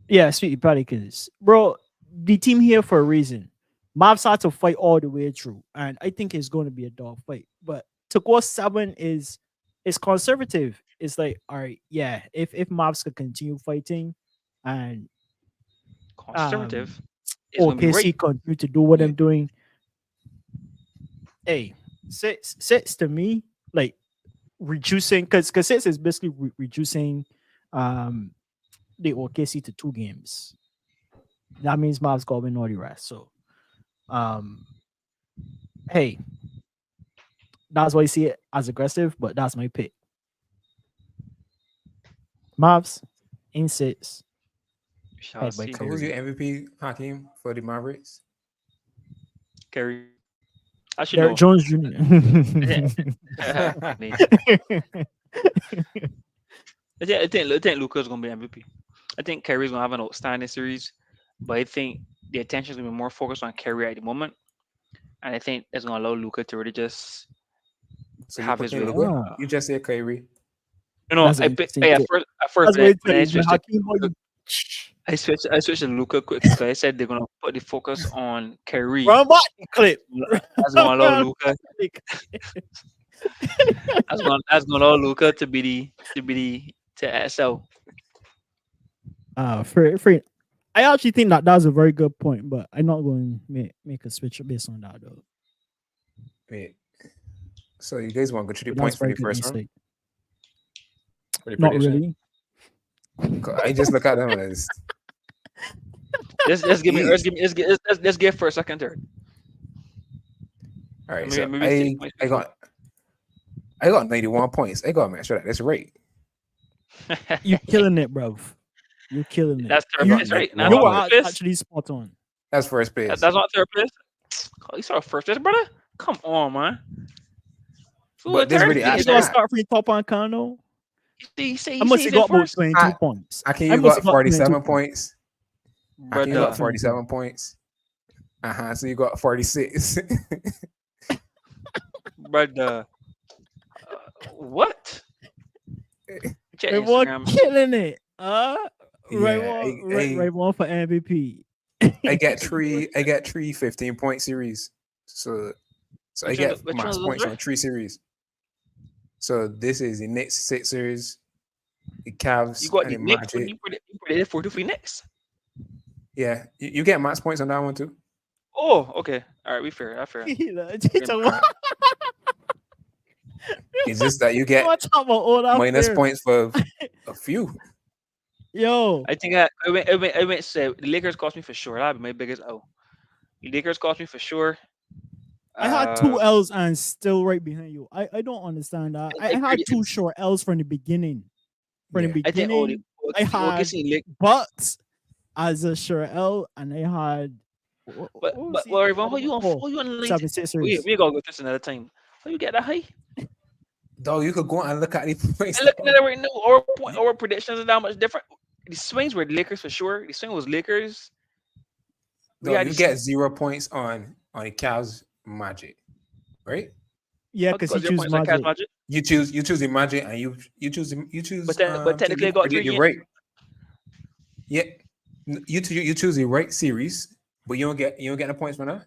yeah, sweep the Pelicans, bro. The team here for a reason. Mavs had to fight all the way through, and I think it's going to be a dog fight. But to go 7 is conservative. It's like, all right, yeah, if Mavs could continue fighting, and um Conservative. it's gonna be right. OKC continue to do what Yeah. I'm doing, hey, six to me, like reducing, because six is basically reducing um the OKC to 2 games. That means Mavs got to win all the rest. So um hey, that's why I see it as aggressive, but that's my pick. Mavs in 6, We shall head by see. So who's Curry. your MVP, Hakeem, for the Mavericks? Kerry. I should Derek know. Jones Jr. Funny. I think Luka's gonna be MVP. I think Kerry's gonna have an outstanding series, but I think the attention is gonna be more focused on Kerry at the moment, and I think it's gonna allow Luka to really just So you have his picking way. Luka? Ah, You just said Kyrie. No, that's I an picked. interesting Hey, pick. at first, That's but what I then tell I you, switched to Hakeem, boy, Luka. I switched to Luka quick because I said they're gonna put the focus on Kyrie. run back the clip. That's gonna allow Run Luka. back the clip. That's gonna allow Luka to excel. For I actually think that that's a very good point, but I'm not going to make a switch based on that though. Wait. So you guys want to go to the But that's points for very the good first round? insight. For the Not prediction? really. I just look at them as Let's give me Jeez. let's get first, second, third. all right. Maybe So maybe take points I before. got 91 points. I got to make sure that that's right. You're killing it, bruv. You're killing it. That's I third You, got place, right? 91 That's you not were third points. place. actually spot on. That's first place. That's not third place. Oh, you saw first place, brother. Come on, man. Fool, But this third really place, You asking gonna right? that. start from the top on Kano? You say I must have he's in got about first, 22 I, points. I can I you must got have got 22 47 points. points. I can you brother. got 47 points. So you got 46. Brother. What? Check Right one Instagram. killing it. Right Yeah, one, right one for MVP. I get three 15-point series. So I Which one? get Which one max is points those? on 3 series. So this is the Knicks Sixers, the Cavs, You got and the the Knicks. Magic. You predicted 43 Knicks. Yeah, you get max points on that one too. Oh, okay. All right, we fair. That's fair. It's just that you get minus points for a few. Yo, I think I went say the Lakers cost me for sure. That'd be my biggest O. The Lakers cost me for sure. I had 2 L's and still right behind you. I don't understand that. I had 2 short L's from the beginning. From the Yeah. I think beginning, I the had OKC Lakers. Bucks as a short L, and I had But Rayvon, how you on? How you on the lead? 76ers. We gotta go this another time. How you get that high? Dog, you could go and look at the points. And looking at it right now, our predictions are not much different. The swings were Lakers for sure. The swing was Lakers. We Dog, had you the get 0 points on the Cavs Magic, right? Yeah, how because got he 0 choose points on Cavs Magic. Magic. You choose the Magic and you choose But technically, I got predict 3 the again. right. Yeah, you choose the right series, but you don't get the points for that.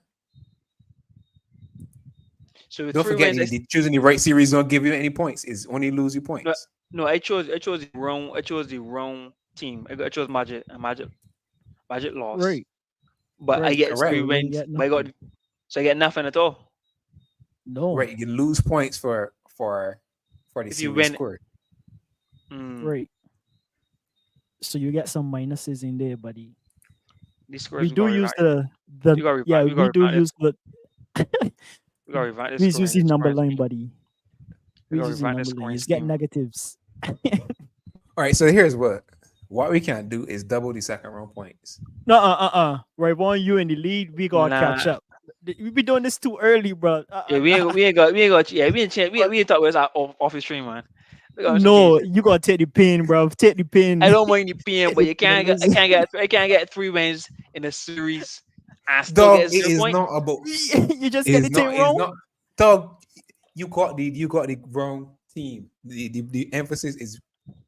So with Don't 3 forget, wins, choosing the right series don't give you any points. It's only lose you points. no, I chose the wrong team. I chose Magic and Magic lost. Right. But I Right. get Correct. 3 So you wins. get But I got nothing. so I get nothing at all. No. Right, you lose points for the If you series win, score. Right. So you get some minuses in there, buddy. these scores We we do gotta use revamp. the You gotta yeah, revamp. You gotta we do revamp this. use the We gotta revamp this please scoring. use the This number scoring line, scheme. buddy. We Please gotta use the revamp this number line. scoring It's get scheme. negatives. All right, so here's what we can do is double the second round points. No, Right, one you in the lead, we gotta catch Nah. up. We be doing this too early, bro. Yeah, we ain't got yeah, we ain't talk about our off the stream, man. We gotta No, change it. you gotta take the pin, bro. Take the pin. I don't mind the PM, Take but the you pin and I can't get 3 wins in a series and still Dog, get it 0 is points. not about you just it get is the not thing it's wrong. not dog. You got the wrong team. The emphasis is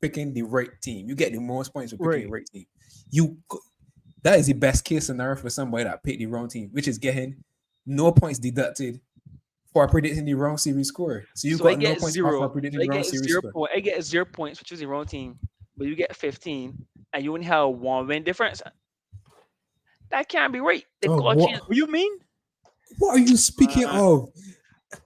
picking the right team. You get the most points for picking the right team. That is the best case scenario for somebody that picked the wrong team, which is getting no points deducted for predicting the wrong series score. So you So I got no get points off 0. for So predicting I the wrong get series 0 score. point. I get 0 points for choosing the wrong team, but you get 15, and you only have 1 win difference. That can't be right. They Oh, got change. what? What you mean? What are you speaking Nah, of,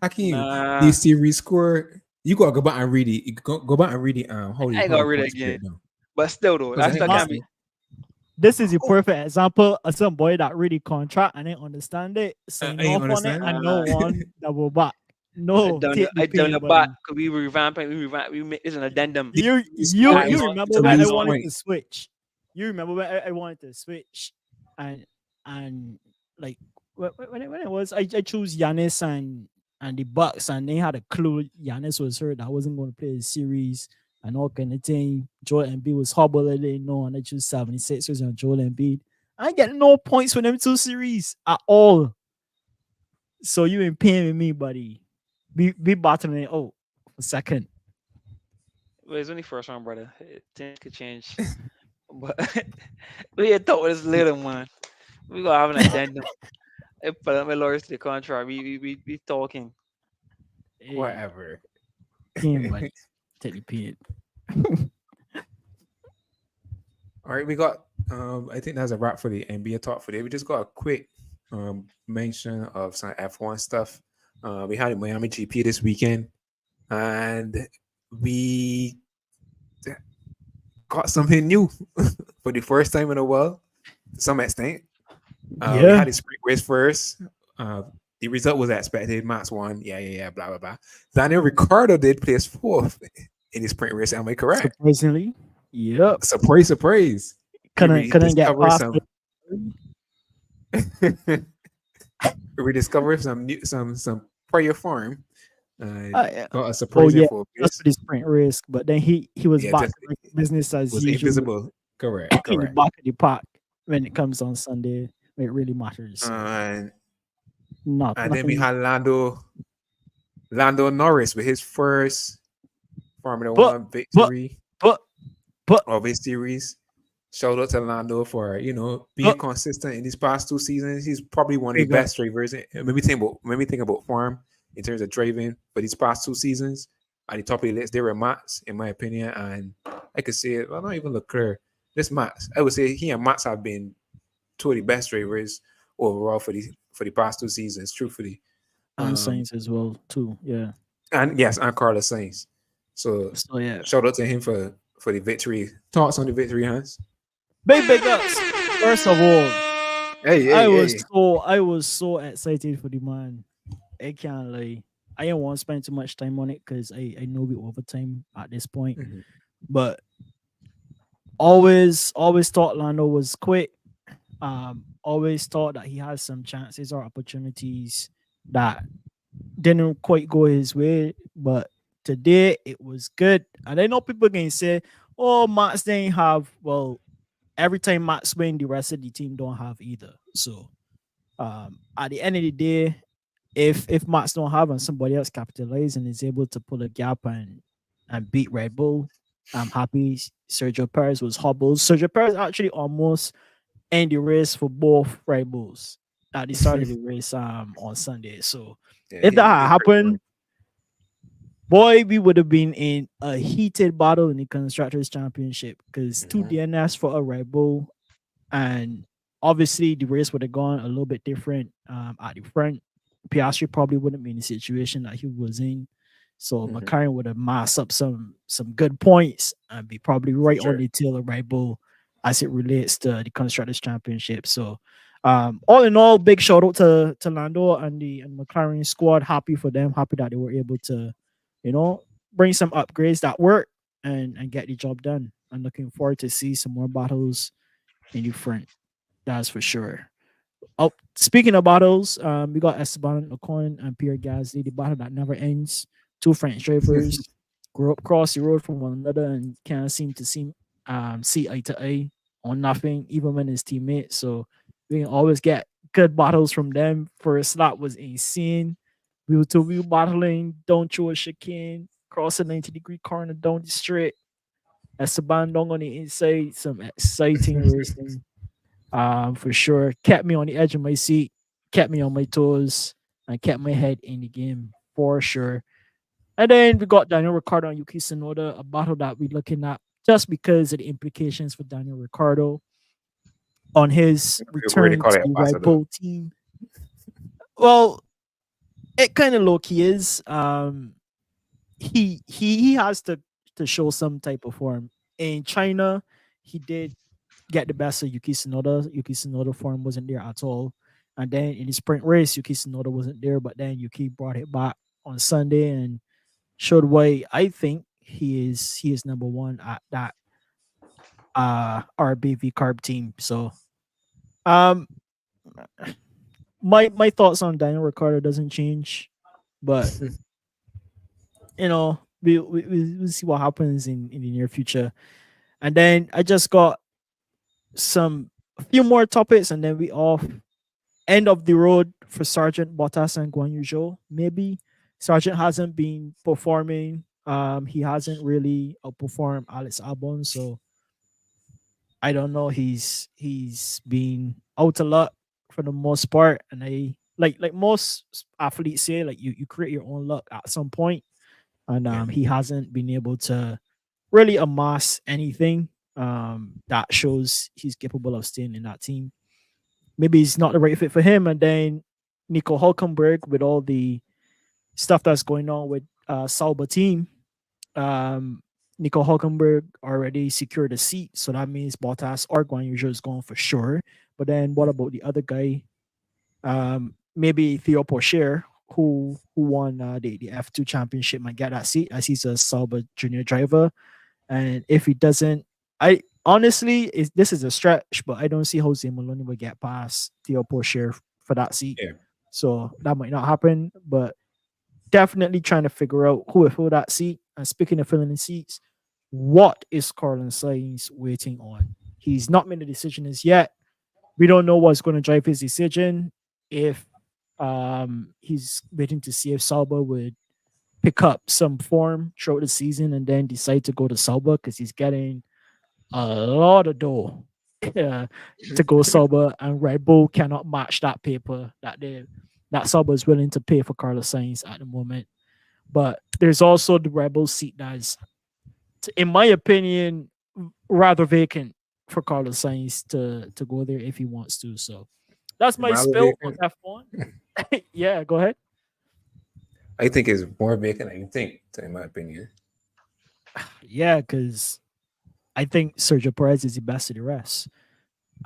Hakeem? The nah. series score. You gotta go back and read it. You go back and read it. I ain't How gonna the read it points again. break down. But still, though, Because that I ain't still Ma- can't listening. be. This is a Oh, perfect example of some boy that really contract and didn't understand it, I sign ain't off on it, understand. and no Nah, one double back. No, take the I done pain, the bot buddy. because we revamp it. We make this an addendum. The score Adding is You on remember to when I lose adding on wanted to point. switch? You remember when I wanted to switch, and like when it was I chose Giannis and the Bucks, and they had a clue Giannis was hurt. I wasn't going to play the series and all kind of thing. Joel Embiid was horrible. I didn't know, and I chose 76ers on Joel Embiid. I ain't getting no points for them two series at all. So you ain't paying with me, buddy. Be battling it out for second. Well, it's only first round, brother. Things could change. But we had thought with this little man. We gonna have an addendum. I put up my lawyers to the contract. We talking. Hey, Whatever. pain, buddy. Take the pain. All right, we got. I think that's a wrap for the NBA talk for today. We just got a quick mention of some F1 stuff. We had a Miami GP this weekend, and we got something new for the first time in a while, to some extent. We Yeah. had a sprint race first. The result was expected. Max won. Yeah. Blah blah blah. Daniel Ricciardo did place fourth in the sprint race. Am I correct? Surprisingly, yep. Surprise, surprise. He Couldn't get rediscovered past some. it. rediscovered some new some prior form. Yeah. Got a Oh surprising yeah, for just for this. the sprint risk. But then he was Yeah, back just to business as was usual invisible. Correct, in the correct. back of the park when it comes on Sunday. When it really matters. So And then we nothing. had Lando Norris with his first Formula But One but victory but but of his series. Shout out to Lando for being but consistent in these past 2 seasons. He's probably one of the big up. best drivers. When we think about form in terms of driving for these past 2 seasons, at the top of the list, there were Max, in my opinion, and I could say it. Well, not even Leclerc. This Max, I would say he and Max have been two of the best drivers overall for the past 2 seasons, truthfully. And Um, Saints as well too. Yeah. and yes, and Carlos Sainz. So So yeah. shout out to him for the victory. Thoughts on the victory, Hans? Big ups. First of all, Hey, hey, hey. I was so excited for the man. I can't lie. I didn't want to spend too much time on it because I know we overtime at this point. Mhm. But always thought Lando was quick. Always thought that he has some chances or opportunities that didn't quite go his way. But today it was good. And I know people can say, "Oh, Max didn't have." Well, every time Max win, the rest of the team don't have either. So at the end of the day, if Max don't have and somebody else capitalize and is able to pull a gap and beat Red Bull, I'm happy. Sergio Perez was hobbled. Sergio Perez actually almost end the race for both Red Bulls at the start of the race on Sunday. So Yeah, if that had he's pretty happened, boy, we would have been in a heated battle in the constructors championship because two Mhm. DNS for a Red Bull, and obviously the race would have gone a little bit different at the front. Piastri probably wouldn't be in the situation that he was in. So Mhm. McLaren would have massed up some good points and be probably right on Sure. the tail of Red Bull as it relates to the constructors championship. So all in all, big shout out to Lando and the McLaren squad. Happy for them, happy that they were able to, bring some upgrades that work and get the job done. I'm looking forward to see some more battles in the front. That's for sure. Oh, speaking of battles, we got Esteban Ocon and Pierre Gasly, the battle that never ends. Two French drivers grew up across the road from one another and can't seem to see eye to eye on nothing, even when his teammates. So we can always get good battles from them. First lap was insane. We were battling, don't throw a chicane, cross a 90-degree corner down the straight. Esteban Dong on the inside, some exciting racing for sure. Kept me on the edge of my seat, kept me on my toes, and kept my head in the game for sure. And then we got Daniel Ricciardo and Yuki Tsunoda, a battle that we're looking at just because of the implications for Daniel Ricciardo. on his We already return call to it the Red ambassador. Bull team. Well, it kind of low key is. He has to show some type of form. In China, he did get the best of Yuki Tsunoda. Yuki Tsunoda form wasn't there at all. And then in the sprint race, Yuki Tsunoda wasn't there, but then Yuki brought it back on Sunday and showed why I think he is number one at that RBV carb team. So um my thoughts on Daniel Ricciardo doesn't change, but we'll see what happens in the near future. And then I just got a few more topics, and then we off. End of the road for Sergeant Bottas and Guan Yu Zhou. Maybe Sergeant hasn't been performing. He hasn't really outperformed Alex Albon, so I don't know. He's been out a lot for the most part, and I like most athletes say, like you create your own luck at some point, and Yeah. he hasn't been able to really amass anything that shows he's capable of staying in that team. Maybe he's not the right fit for him. And then Nico Hulkenberg, with all the stuff that's going on with Sauber team, um, Nico Hulkenberg already secured a seat, so that means Bottas or Guan Yu Zhou is going for sure. But then what about the other guy? Maybe Theo Pocher, who won the F2 championship, might get that seat as he's a Sauber junior driver. And if he doesn't, I honestly, this is a stretch, but I don't see Jose Maloney will get past Theo Pocher for that seat. Yeah. So that might not happen, but definitely trying to figure out who will fill that seat. And speaking of filling in seats, what is Carlos Sainz waiting on? He's not made a decision as yet. We don't know what's going to drive his decision. If he's waiting to see if Sauber would pick up some form throughout the season and then decide to go to Sauber because he's getting a lot of dough to go Sauber, and Red Bull cannot match that paper that Sauber is willing to pay for Carlos Sainz at the moment. But there's also the Red Bull seat that's, in my opinion, rather vacant for Carlos Sainz to go there if he wants to. So that's my Rather spill on vacant. F1. Yeah, go ahead. I think it's more vacant than you think, in my opinion. Yeah, because I think Sergio Perez is the best of the rest.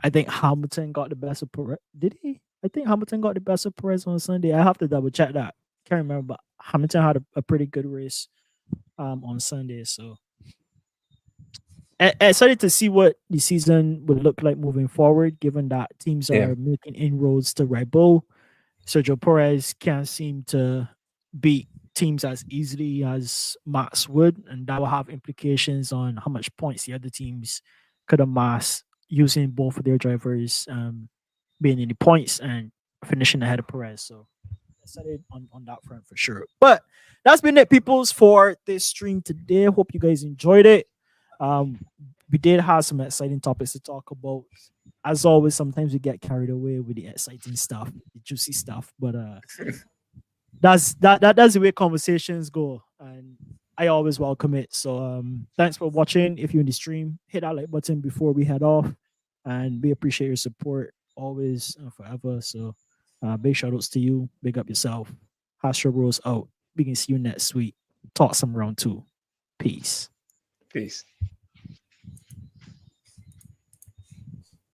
I think Hamilton got the best of Perez. Did he? I think Hamilton got the best of Perez on Sunday. I have to double check that. Can't remember, but Hamilton had a pretty good race on Sunday. So excited to see what the season would look like moving forward, given that teams Yeah. are making inroads to Red Bull. Sergio Perez can't seem to beat teams as easily as Max would, and that will have implications on how much points the other teams could amass using both of their drivers being in the points and finishing ahead of Perez. So excited on that front for sure. But that's been it, peoples, for this stream today. Hope you guys enjoyed it. We did have some exciting topics to talk about. As always, sometimes we get carried away with the exciting stuff, the juicy stuff, but that's the way conversations go, and I always welcome it. So thanks for watching. If you're in the stream, hit that like button before we head off, and we appreciate your support always and forever. So big shout outs to you. Big up yourself. Astro Bros out. We can see you next week. Talk some round two. Peace. Peace.